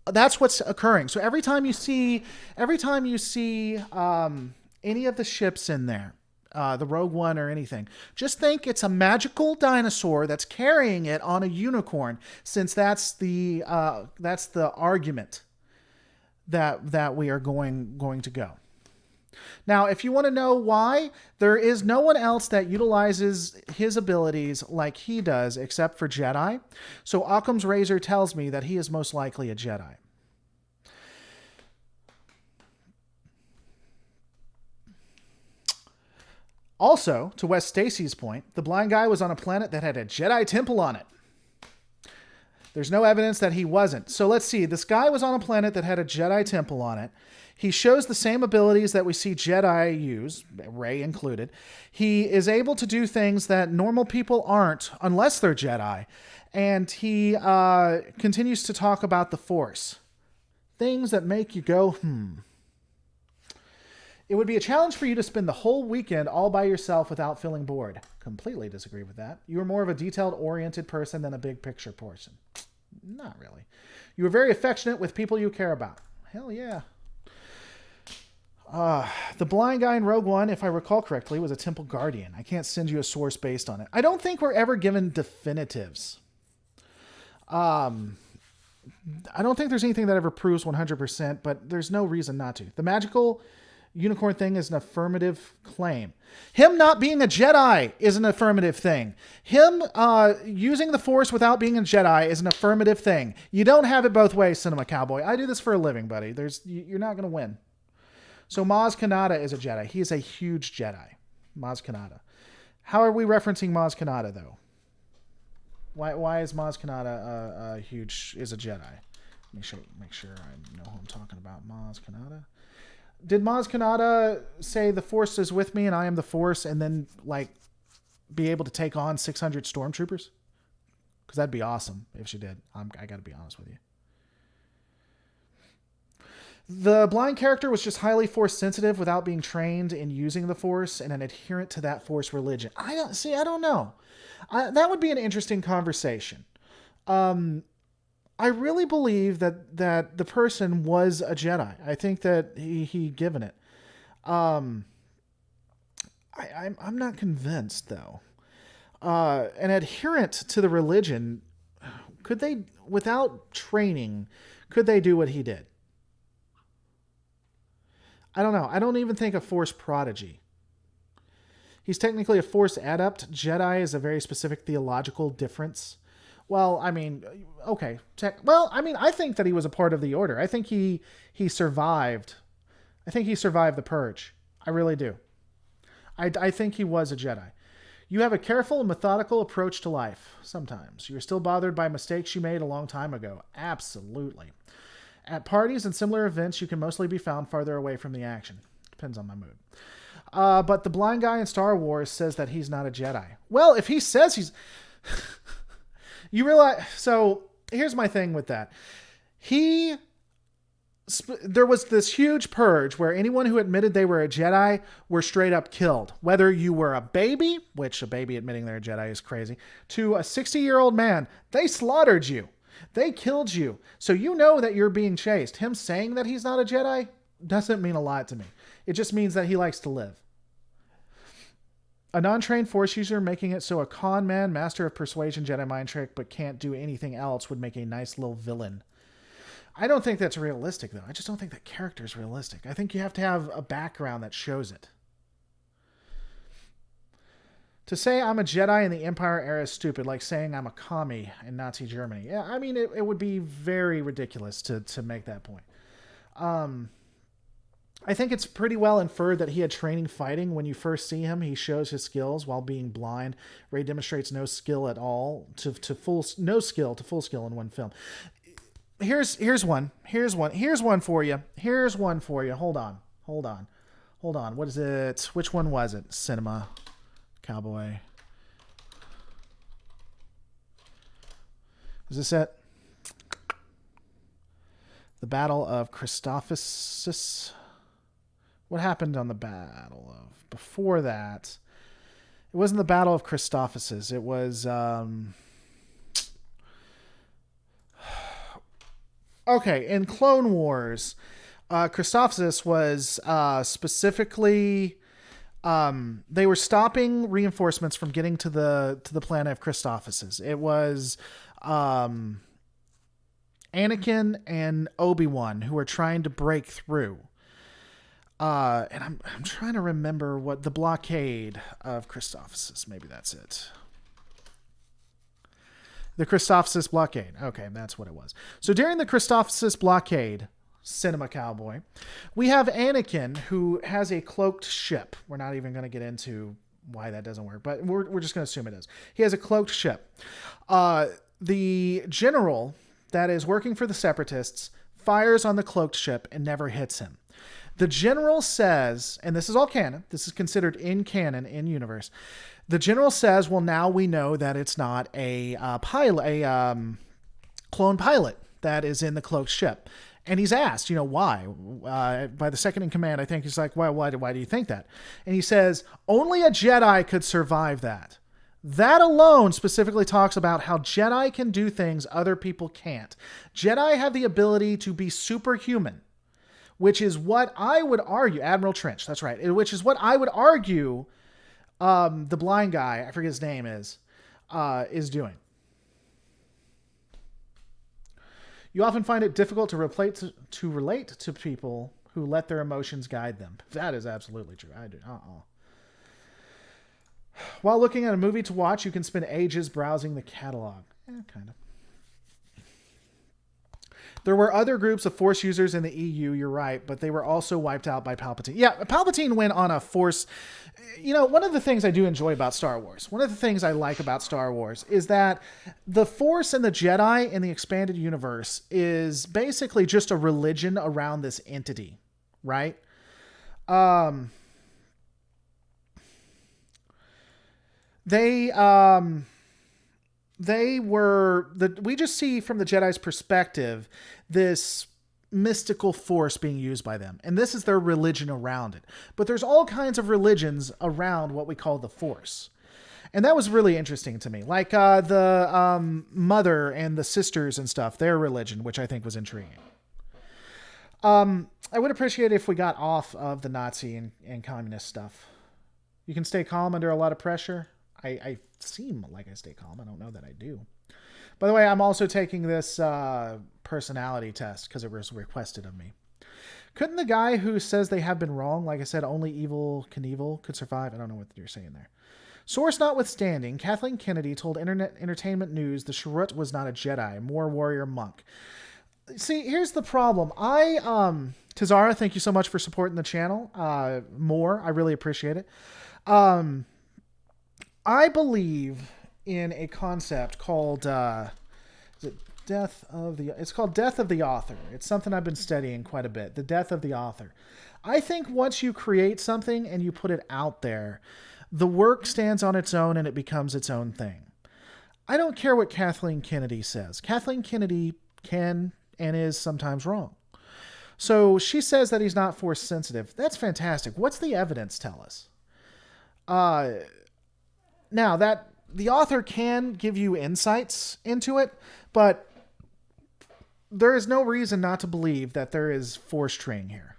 that's what's occurring. So every time you see any of the ships in there, the Rogue One or anything, just think it's a magical dinosaur that's carrying it on a unicorn, since that's the argument that we are going to go. Now, if you want to know why, there is no one else that utilizes his abilities like he does except for Jedi. So Occam's razor tells me that he is most likely a Jedi. Also, to Wes Stacy's point, the blind guy was on a planet that had a Jedi temple on it. There's no evidence that he wasn't. So let's see. This guy was on a planet that had a Jedi temple on it. He shows the same abilities that we see Jedi use, Rey included. He is able to do things that normal people aren't unless they're Jedi. And he continues to talk about the Force. Things that make you go, It would be a challenge for you to spend the whole weekend all by yourself without feeling bored. Completely disagree with that. You are more of a detailed-oriented person than a big-picture person. Not really. You are very affectionate with people you care about. Hell yeah. The blind guy in Rogue One, if I recall correctly, was a temple guardian. I can't send you a source based on it. I don't think we're ever given definitives. I don't think there's anything that ever proves 100%, but there's no reason not to. The magical unicorn thing is an affirmative claim. Him not being a Jedi is an affirmative thing. Him using the Force without being a Jedi is an affirmative thing. You don't have it both ways, Cinema Cowboy. I do this for a living, buddy. You're not going to win. So Maz Kanata is a Jedi. He is a huge Jedi. Maz Kanata. How are we referencing Maz Kanata, though? Why is Maz Kanata is a Jedi? Make sure I know who I'm talking about. Maz Kanata. Did Maz Kanata say the Force is with me and I am the Force, and then be able to take on 600 stormtroopers? Because that'd be awesome if she did. I got to be honest with you. The blind character was just highly Force sensitive without being trained in using the Force and an adherent to that Force religion. I don't know. That would be an interesting conversation. I really believe that the person was a Jedi. I think that he given it. I'm not convinced though. An adherent to the religion, could they, without training, could they do what he did? I don't know. I don't even think a Force prodigy. He's technically a Force adept. Jedi is a very specific theological difference. Well, I mean, okay. I think that he was a part of the Order. I think he survived. I think he survived the Purge. I really do. I think he was a Jedi. You have a careful and methodical approach to life. Sometimes. You're still bothered by mistakes you made a long time ago. Absolutely. At parties and similar events, you can mostly be found farther away from the action. Depends on my mood. But the blind guy in Star Wars says that he's not a Jedi. Well, if he says he's... You realize, so here's my thing with that. There was this huge purge where anyone who admitted they were a Jedi were straight up killed. Whether you were a baby, which a baby admitting they're a Jedi is crazy, to a 60-year-old man, they slaughtered you. They killed you. So you know that you're being chased. Him saying that he's not a Jedi doesn't mean a lot to me. It just means that he likes to live. A non-trained Force user making it so a con man, master of persuasion, Jedi mind trick, but can't do anything else would make a nice little villain. I don't think that's realistic, though. I just don't think that character is realistic. I think you have to have a background that shows it. To say I'm a Jedi in the Empire era is stupid, like saying I'm a commie in Nazi Germany. Yeah, I mean, it would be very ridiculous to make that point. I think it's pretty well inferred that he had training fighting. When you first see him, he shows his skills while being blind. Rey demonstrates no skill at all to full skill in one film. Here's one for you. Hold on. What is it? Which one was it? Cinema Cowboy. Is this it? The Battle of Christophsis. What happened on the Battle of... Before that, it wasn't the Battle of Christophsis. It was... Okay, in Clone Wars, Christophsis was specifically... they were stopping reinforcements from getting to the planet of Christophsis. It was Anakin and Obi-Wan who were trying to break through. And I'm trying to remember what the blockade of Christophsis. Maybe that's it. The Christophsis blockade. Okay, that's what it was. So during the Christophsis blockade, Cinema Cowboy, we have Anakin who has a cloaked ship. We're not even going to get into why that doesn't work, but we're just going to assume it is. He has a cloaked ship. The general that is working for the Separatists fires on the cloaked ship and never hits him. The general says, and this is all canon, this is considered in canon, in universe. The general says, well, now we know that it's not a clone pilot that is in the cloaked ship. And he's asked, why? By the second in command, I think he's like, why do you think that? And he says, only a Jedi could survive that. That alone specifically talks about how Jedi can do things other people can't. Jedi have the ability to be superhuman, which is what I would argue, Admiral Trench, that's right, which is what I would argue the blind guy, I forget his name is doing. You often find it difficult to relate to people who let their emotions guide them. That is absolutely true. I do. While looking at a movie to watch, you can spend ages browsing the catalog. Kind of. There were other groups of Force users in the EU, you're right, but they were also wiped out by Palpatine. Yeah, Palpatine went on a Force... one of the things I do enjoy about Star Wars, one of the things I like about Star Wars is that the Force and the Jedi in the expanded universe is basically just a religion around this entity, right? We just see from the Jedi's perspective this mystical force being used by them, and this is their religion around it. But there's all kinds of religions around what we call the Force, and that was really interesting to me. Like the mother and the sisters and stuff, their religion, which I think was intriguing. I would appreciate it if we got off of the Nazi and communist stuff. You can stay calm under a lot of pressure. I seem like I stay calm. I don't know that I do. By the way, I'm also taking this personality test because it was requested of me. Couldn't the guy who says they have been wrong, like I said, only evil Knievel could survive? I don't know what you're saying there. Source notwithstanding, Kathleen Kennedy told Internet Entertainment News the Shrut was not a Jedi, more warrior monk. See, here's the problem. Tazara, thank you so much for supporting the channel. I really appreciate it. I believe in a concept called it's called Death of the Author. It's something I've been studying quite a bit. The death of the author. I think once you create something and you put it out there, the work stands on its own and it becomes its own thing. I don't care what Kathleen Kennedy says. Kathleen Kennedy can and is sometimes wrong. So she says that he's not force sensitive. That's fantastic. What's the evidence tell us? Now that the author can give you insights into it, but there is no reason not to believe that there is force training here.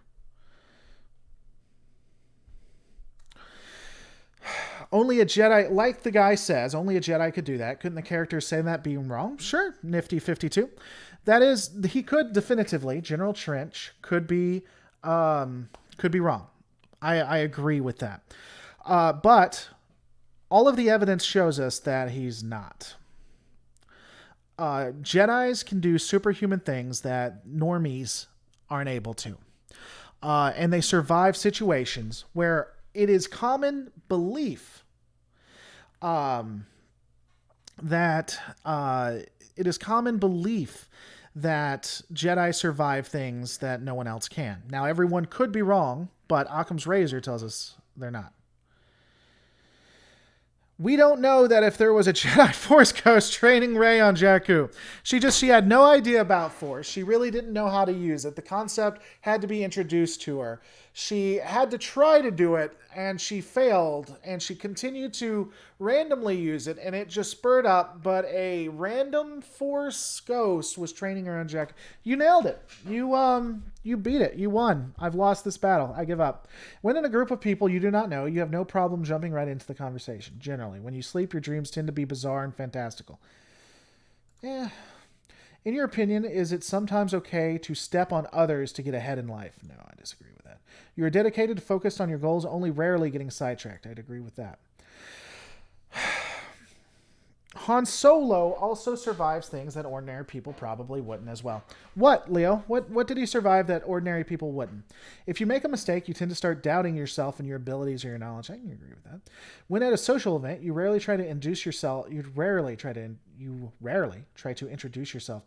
Only a Jedi, like the guy says, only a Jedi could do that. Couldn't the character say that being wrong? Sure, Nifty 52. That is, he could definitively. General Trench could be wrong. I agree with that. But all of the evidence shows us that he's not. Jedis can do superhuman things that normies aren't able to. And they survive situations where it is common belief that Jedi survive things that no one else can. Now, everyone could be wrong, but Occam's razor tells us they're not. We don't know that if there was a Jedi Force Ghost training Rey on Jakku. She had no idea about Force. She really didn't know how to use it. The concept had to be introduced to her. She had to try to do it, and she failed, and she continued to randomly use it, and it just spurred up, but a random Force Ghost was training her on Jakku. You nailed it. You beat it. You won. I've lost this battle. I give up. When in a group of people you do not know, you have no problem jumping right into the conversation. Generally, when you sleep, your dreams tend to be bizarre and fantastical. In your opinion, is it sometimes okay to step on others to get ahead in life? No, I disagree with that. You are dedicated, focused on your goals, only rarely getting sidetracked. I'd agree with that. Han Solo also survives things that ordinary people probably wouldn't as well. What, Leo? What did he survive that ordinary people wouldn't? If you make a mistake, you tend to start doubting yourself and your abilities or your knowledge. I can agree with that. When at a social event, you rarely try to introduce yourself to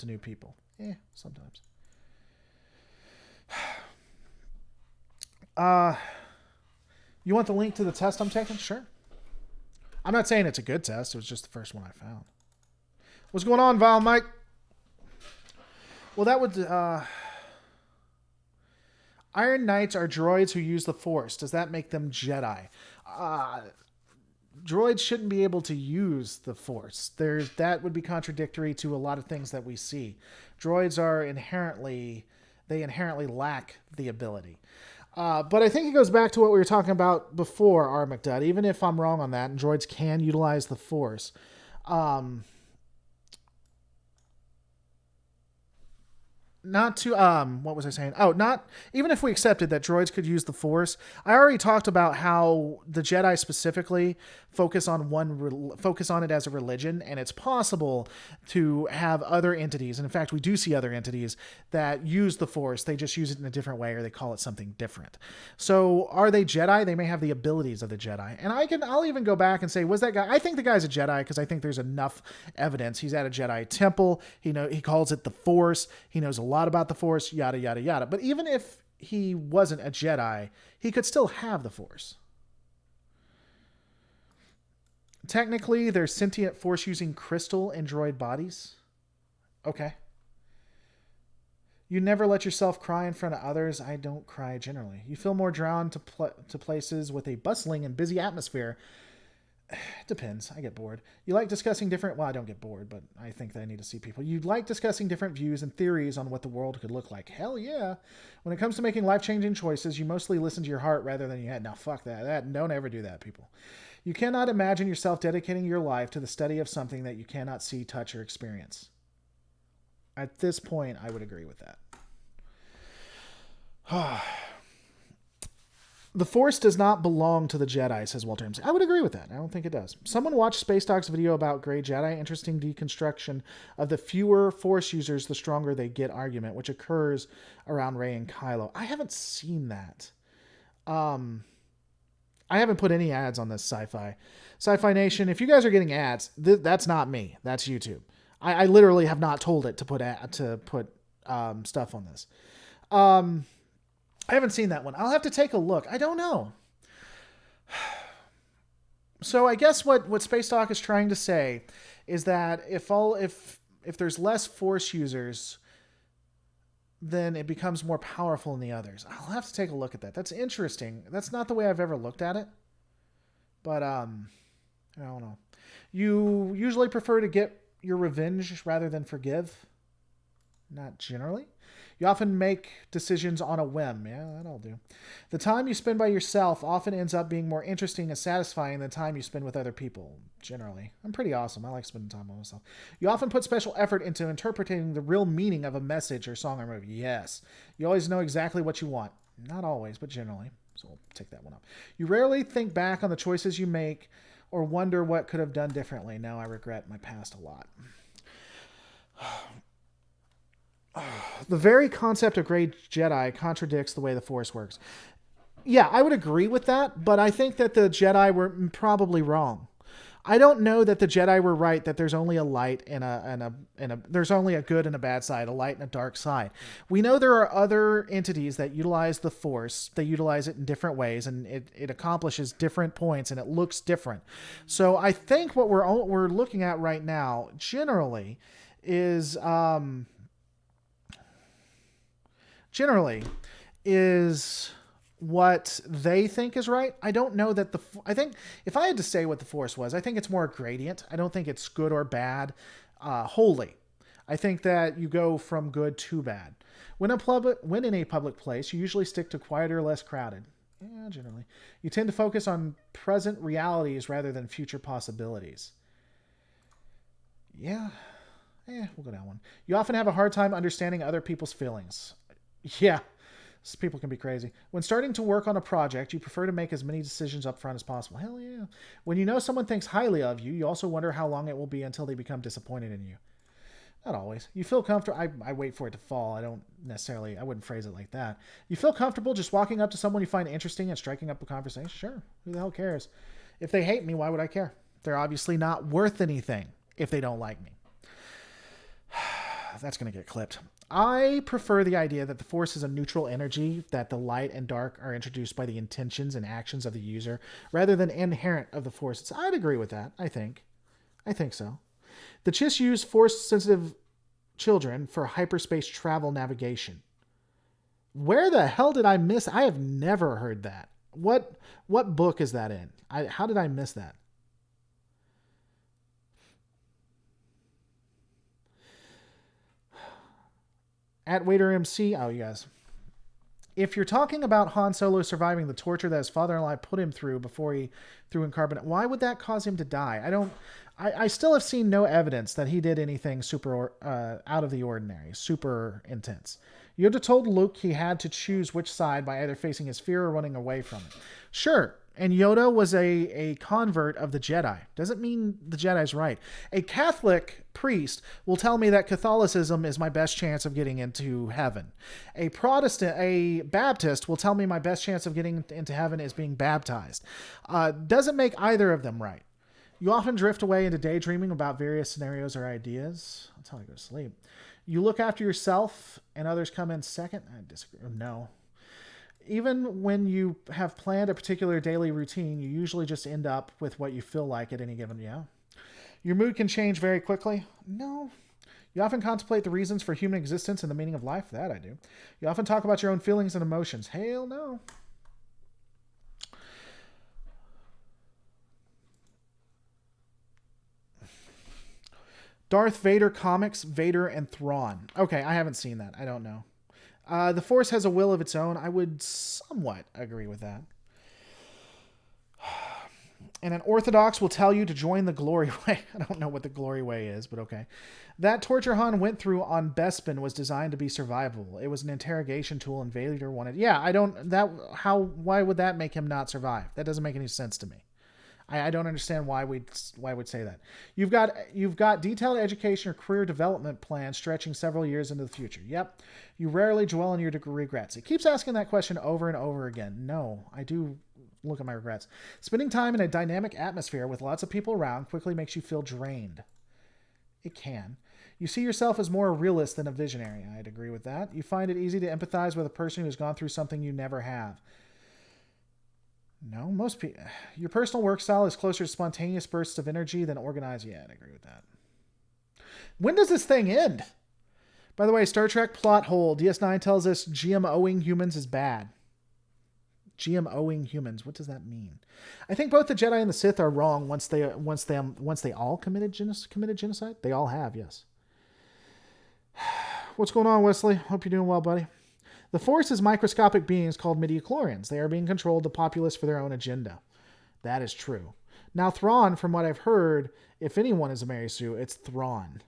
new people. Sometimes. You want the link to the test I'm taking? Sure. I'm not saying it's a good test. It was just the first one I found. What's going on, Vile Mike? Well, that would... Iron Knights are droids who use the Force. Does that make them Jedi? Droids shouldn't be able to use the Force. That would be contradictory to a lot of things that we see. Droids are inherently lack the ability. But I think it goes back to what we were talking about before, R. McDudd. Even if I'm wrong on that, and droids can utilize the Force. Not to, what was I saying? Oh, not, even if we accepted that droids could use the Force, I already talked about how the Jedi specifically focus on it as a religion, and it's possible to have other entities, and in fact, we do see other entities that use the Force. They just use it in a different way, or they call it something different. So, are they Jedi? They may have the abilities of the Jedi. And I'll even go back and say, was that guy, I think the guy's a Jedi, because I think there's enough evidence. He's at a Jedi temple, he calls it the Force, he knows a lot about the Force, yada, yada, yada. But even if he wasn't a Jedi, he could still have the Force. Technically, there's sentient Force-using crystal and droid bodies. Okay. You never let yourself cry in front of others. I don't cry generally. You feel more drawn to places with a bustling and busy atmosphere. It depends. I get bored. You like discussing different... Well, I don't get bored, but I think that I need to see people. You like discussing different views and theories on what the world could look like. Hell yeah. When it comes to making life-changing choices, you mostly listen to your heart rather than your head. Now, fuck that. Don't ever do that, people. You cannot imagine yourself dedicating your life to the study of something that you cannot see, touch, or experience. At this point, I would agree with that. The Force does not belong to the Jedi, says Walter Ramsey. I would agree with that. I don't think it does. Someone watched Space Dog's video about Grey Jedi. Interesting deconstruction of the fewer Force users, the stronger they get argument, which occurs around Rey and Kylo. I haven't seen that. I haven't put any ads on this Sci-Fi. Sci-Fi Nation, if you guys are getting ads, that's not me. That's YouTube. I literally have not told it to put stuff on this. I haven't seen that one. I'll have to take a look. I don't know. So I guess what Space Talk is trying to say is that if there's less Force users, then it becomes more powerful in the others. I'll have to take a look at that. That's interesting. That's not the way I've ever looked at it. But I don't know. You usually prefer to get your revenge rather than forgive? Not generally. You often make decisions on a whim. Yeah, that'll do. The time you spend by yourself often ends up being more interesting and satisfying than the time you spend with other people, generally. I'm pretty awesome. I like spending time by myself. You often put special effort into interpreting the real meaning of a message or song or movie. Yes. You always know exactly what you want. Not always, but generally. So we'll take that one up. You rarely think back on the choices you make or wonder what could have done differently. Now I regret my past a lot. The very concept of great Jedi contradicts the way the Force works. Yeah, I would agree with that, but I think that the Jedi were probably wrong. I don't know that the Jedi were right that there's only a light and there's only a good and a bad side, a light and a dark side. We know there are other entities that utilize the Force. They utilize it in different ways, and it accomplishes different points, and it looks different. So I think what we're looking at right now, generally, is what they think is right. I don't know that I think if I had to say what the Force was, I think it's more a gradient. I don't think it's good or bad wholly. I think that you go from good to bad. When in a public place, you usually stick to quieter, less crowded. Yeah, generally. You tend to focus on present realities rather than future possibilities. Yeah. We'll go down one. You often have a hard time understanding other people's feelings. Yeah. People can be crazy. When starting to work on a project, you prefer to make as many decisions up front as possible. Hell yeah. When you know someone thinks highly of you, you also wonder how long it will be until they become disappointed in you. Not always. You feel comfortable. I wait for it to fall. I wouldn't phrase it like that. You feel comfortable just walking up to someone you find interesting and striking up a conversation? Sure. Who the hell cares? If they hate me, why would I care? They're obviously not worth anything if they don't like me. That's going to get clipped. I prefer the idea that the Force is a neutral energy, that the light and dark are introduced by the intentions and actions of the user, rather than inherent of the Force. I'd agree with that, I think. I think so. The Chiss use Force-sensitive children for hyperspace travel navigation. Where the hell did I miss? I have never heard that. What book is that in? How did I miss that? At Waiter MC, oh, you guys. If you're talking about Han Solo surviving the torture that his father-in-law put him through before he threw in carbonite, why would that cause him to die? I still have seen no evidence that he did anything super out of the ordinary, super intense. Yoda told Luke he had to choose which side by either facing his fear or running away from it. Sure, and Yoda was a convert of the Jedi. Doesn't mean the Jedi's right. A Catholic priest will tell me that Catholicism is my best chance of getting into heaven. A Baptist will tell me my best chance of getting into heaven is being baptized. Doesn't make either of them right. You often drift away into daydreaming about various scenarios or ideas. That's how I go to sleep. You look after yourself and others come in second. I disagree. No. Even when you have planned a particular daily routine, you usually just end up with what you feel like at any given, yeah. Your mood can change very quickly. No. You often contemplate the reasons for human existence and the meaning of life. That I do. You often talk about your own feelings and emotions. Hell no. Darth Vader comics, Vader and Thrawn. Okay, I haven't seen that. I don't know. The Force has a will of its own. I would somewhat agree with that. And an Orthodox will tell you to join the Glory Way. I don't know what the Glory Way is, but okay. That torture Han went through on Bespin was designed to be survivable. It was an interrogation tool and Vader wanted... Yeah, why would that make him not survive? That doesn't make any sense to me. I don't understand why we'd say that. You've got detailed education or career development plans stretching several years into the future. Yep. You rarely dwell on your regrets. It keeps asking that question over and over again. No, I do look at my regrets. Spending time in a dynamic atmosphere with lots of people around quickly makes you feel drained. It can. You see yourself as more a realist than a visionary. I'd agree with that. You find it easy to empathize with a person who's gone through something you never have. No, most people... Your personal work style is closer to spontaneous bursts of energy than organized... Yeah, I'd agree with that. When does this thing end? By the way, Star Trek plot hole. DS9 tells us GMOing humans is bad. GMOing humans. What does that mean? I think both the Jedi and the Sith are wrong once they all committed genocide. They all have, yes. What's going on, Wesley? Hope you're doing well, buddy. The Force is microscopic beings called midichlorians. They are being controlled the populace for their own agenda. That is true. Now, Thrawn, from what I've heard, if anyone is a Mary Sue, it's Thrawn.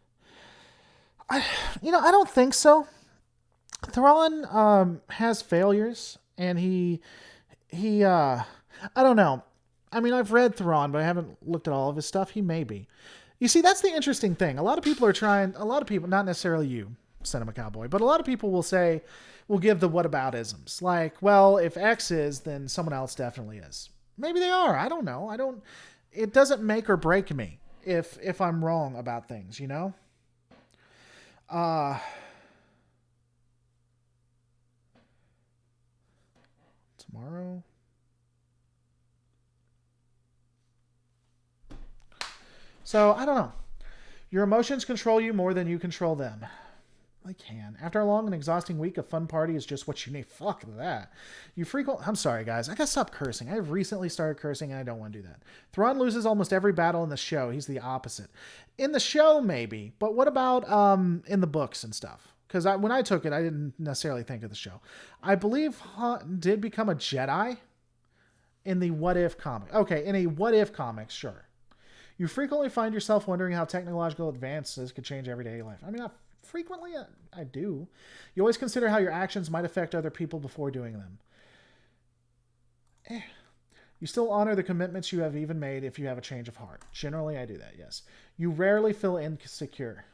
I don't think so. Thrawn has failures, and he I don't know. I mean, I've read Thrawn, but I haven't looked at all of his stuff. He may be. You see, that's the interesting thing. A lot of people, not necessarily you, Cinema Cowboy, but a lot of people will give the whataboutisms. Like, well, if X is, then someone else definitely is. Maybe they are. I don't know. It doesn't make or break me if I'm wrong about things, you know? Tomorrow. So, I don't know. Your emotions control you more than you control them. They can. After a long and exhausting week, a fun party is just what you need. Fuck that. I'm sorry, guys. I gotta stop cursing. I've recently started cursing, and I don't want to do that. Thrawn loses almost every battle in the show. He's the opposite. In the show, maybe. But what about in the books and stuff? Because when I took it, I didn't necessarily think of the show. I believe Han did become a Jedi in the What If comic. Okay, in a What If comic, sure. You frequently find yourself wondering how technological advances could change everyday life. I mean, not frequently, I do. You always consider how your actions might affect other people before doing them. You still honor the commitments you have even made if you have a change of heart. Generally, I do that, yes. You rarely feel insecure.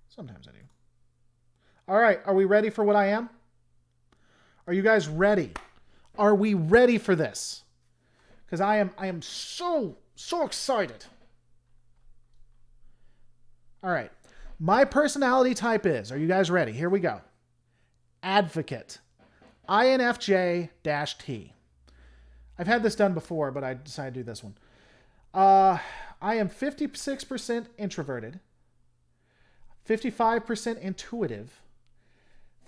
Sometimes I do. All right, are we ready for what I am? Are you guys ready? Are we ready for this? Because I am so excited. All right. My personality type is, are you guys ready? Here we go. Advocate. INFJ-T. I've had this done before, but I decided to do this one. I am 56% introverted, 55% intuitive,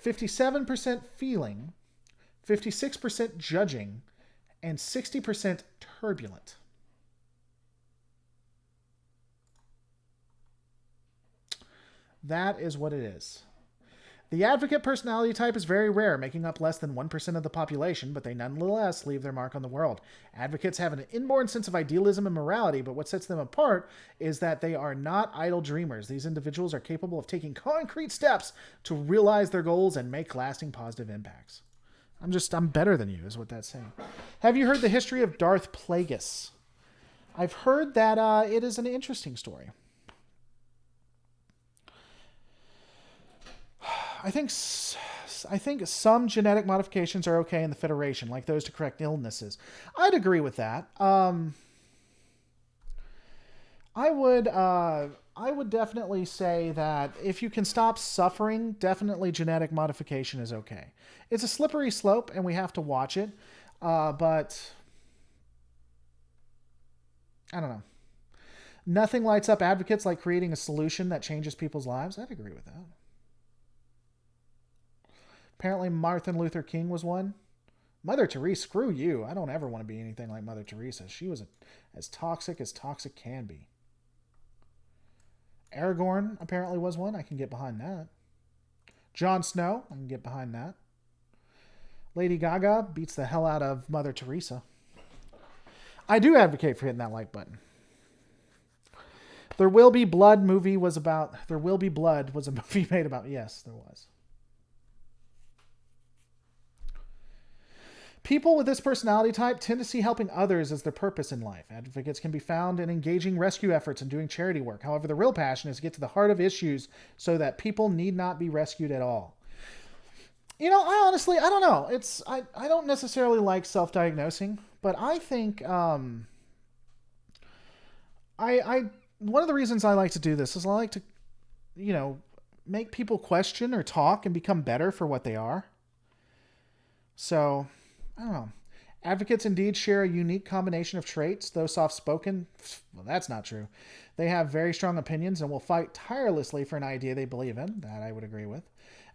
57% feeling, 56% judging, and 60% turbulent. That is what it is. The advocate personality type is very rare, making up less than 1% of the population, but they nonetheless leave their mark on the world. Advocates have an inborn sense of idealism and morality, but what sets them apart is that they are not idle dreamers. These individuals are capable of taking concrete steps to realize their goals and make lasting positive impacts. I'm better than you, is what that's saying. Have you heard the history of Darth Plagueis? I've heard that it is an interesting story. I think some genetic modifications are okay in the Federation, like those to correct illnesses. I'd agree with that. I would definitely say that if you can stop suffering, definitely genetic modification is okay. It's a slippery slope, and we have to watch it. But I don't know. Nothing lights up advocates like creating a solution that changes people's lives. I'd agree with that. Apparently Martin Luther King was one. Mother Teresa, screw you. I don't ever want to be anything like Mother Teresa. She was as toxic can be. Aragorn apparently was one. I can get behind that. Jon Snow, I can get behind that. Lady Gaga beats the hell out of Mother Teresa. I do advocate for hitting that like button. There Will Be Blood was a movie made about, yes, there was. People with this personality type tend to see helping others as their purpose in life. Advocates can be found in engaging rescue efforts and doing charity work. However, the real passion is to get to the heart of issues so that people need not be rescued at all. You know, I don't know. I don't necessarily like self-diagnosing, but I think one of the reasons I like to do this is I like to, make people question or talk and become better for what they are. So, I don't know. Advocates indeed share a unique combination of traits. Though soft-spoken, well, that's not true. They have very strong opinions and will fight tirelessly for an idea they believe in. That I would agree with.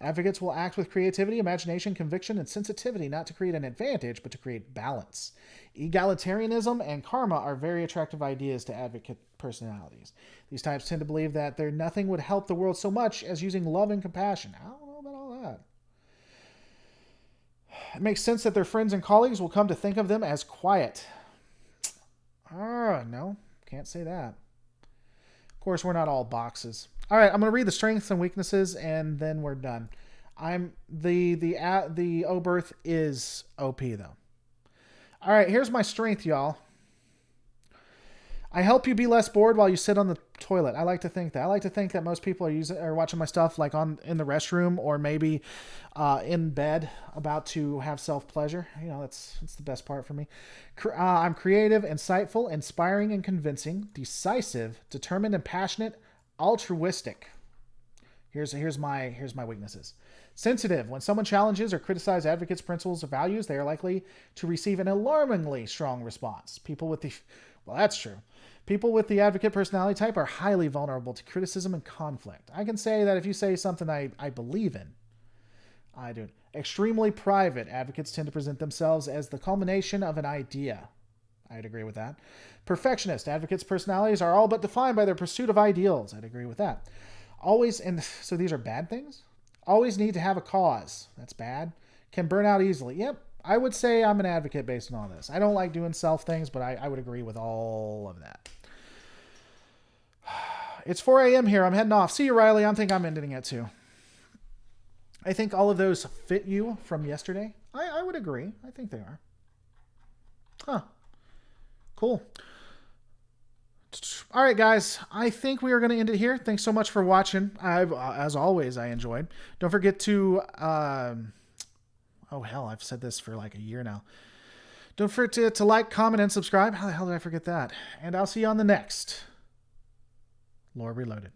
Advocates will act with creativity, imagination, conviction, and sensitivity, not to create an advantage, but to create balance. Egalitarianism and karma are very attractive ideas to advocate personalities. These types tend to believe that nothing would help the world so much as using love and compassion. I don't know about all that. It makes sense that their friends and colleagues will come to think of them as quiet. No, can't say that. Of course, we're not all boxes. All right, I'm going to read the strengths and weaknesses, and then we're done. The Oberth is OP though. All right, here's my strength, y'all. I help you be less bored while you sit on the toilet. I like to think that. I like to think that most people are watching my stuff like in the restroom or maybe in bed about to have self-pleasure. You know, that's the best part for me. I'm creative, insightful, inspiring, and convincing, decisive, determined, and passionate, altruistic. Here's my weaknesses. Sensitive. When someone challenges or criticizes advocates' principles or values, they are likely to receive an alarmingly strong response. That's true. People with the advocate personality type are highly vulnerable to criticism and conflict. I can say that if you say something I believe in, I do. Extremely private. Advocates tend to present themselves as the culmination of an idea. I'd agree with that. Perfectionist. Advocates' personalities are all but defined by their pursuit of ideals. I'd agree with that. Always, and so these are bad things? Always need to have a cause. That's bad. Can burn out easily. Yep. I would say I'm an advocate based on all this. I don't like doing self things, but I would agree with all of that. It's 4 a.m. here. I'm heading off. See you, Riley. I think I'm ending it too. I think all of those fit you from yesterday. I would agree. I think they are. Huh. Cool. All right, guys. I think we are going to end it here. Thanks so much for watching. As always, I enjoyed. Don't forget to... oh, hell, I've said this for like a year now. Don't forget to like, comment, and subscribe. How the hell did I forget that? And I'll see you on the next Lore Reloaded.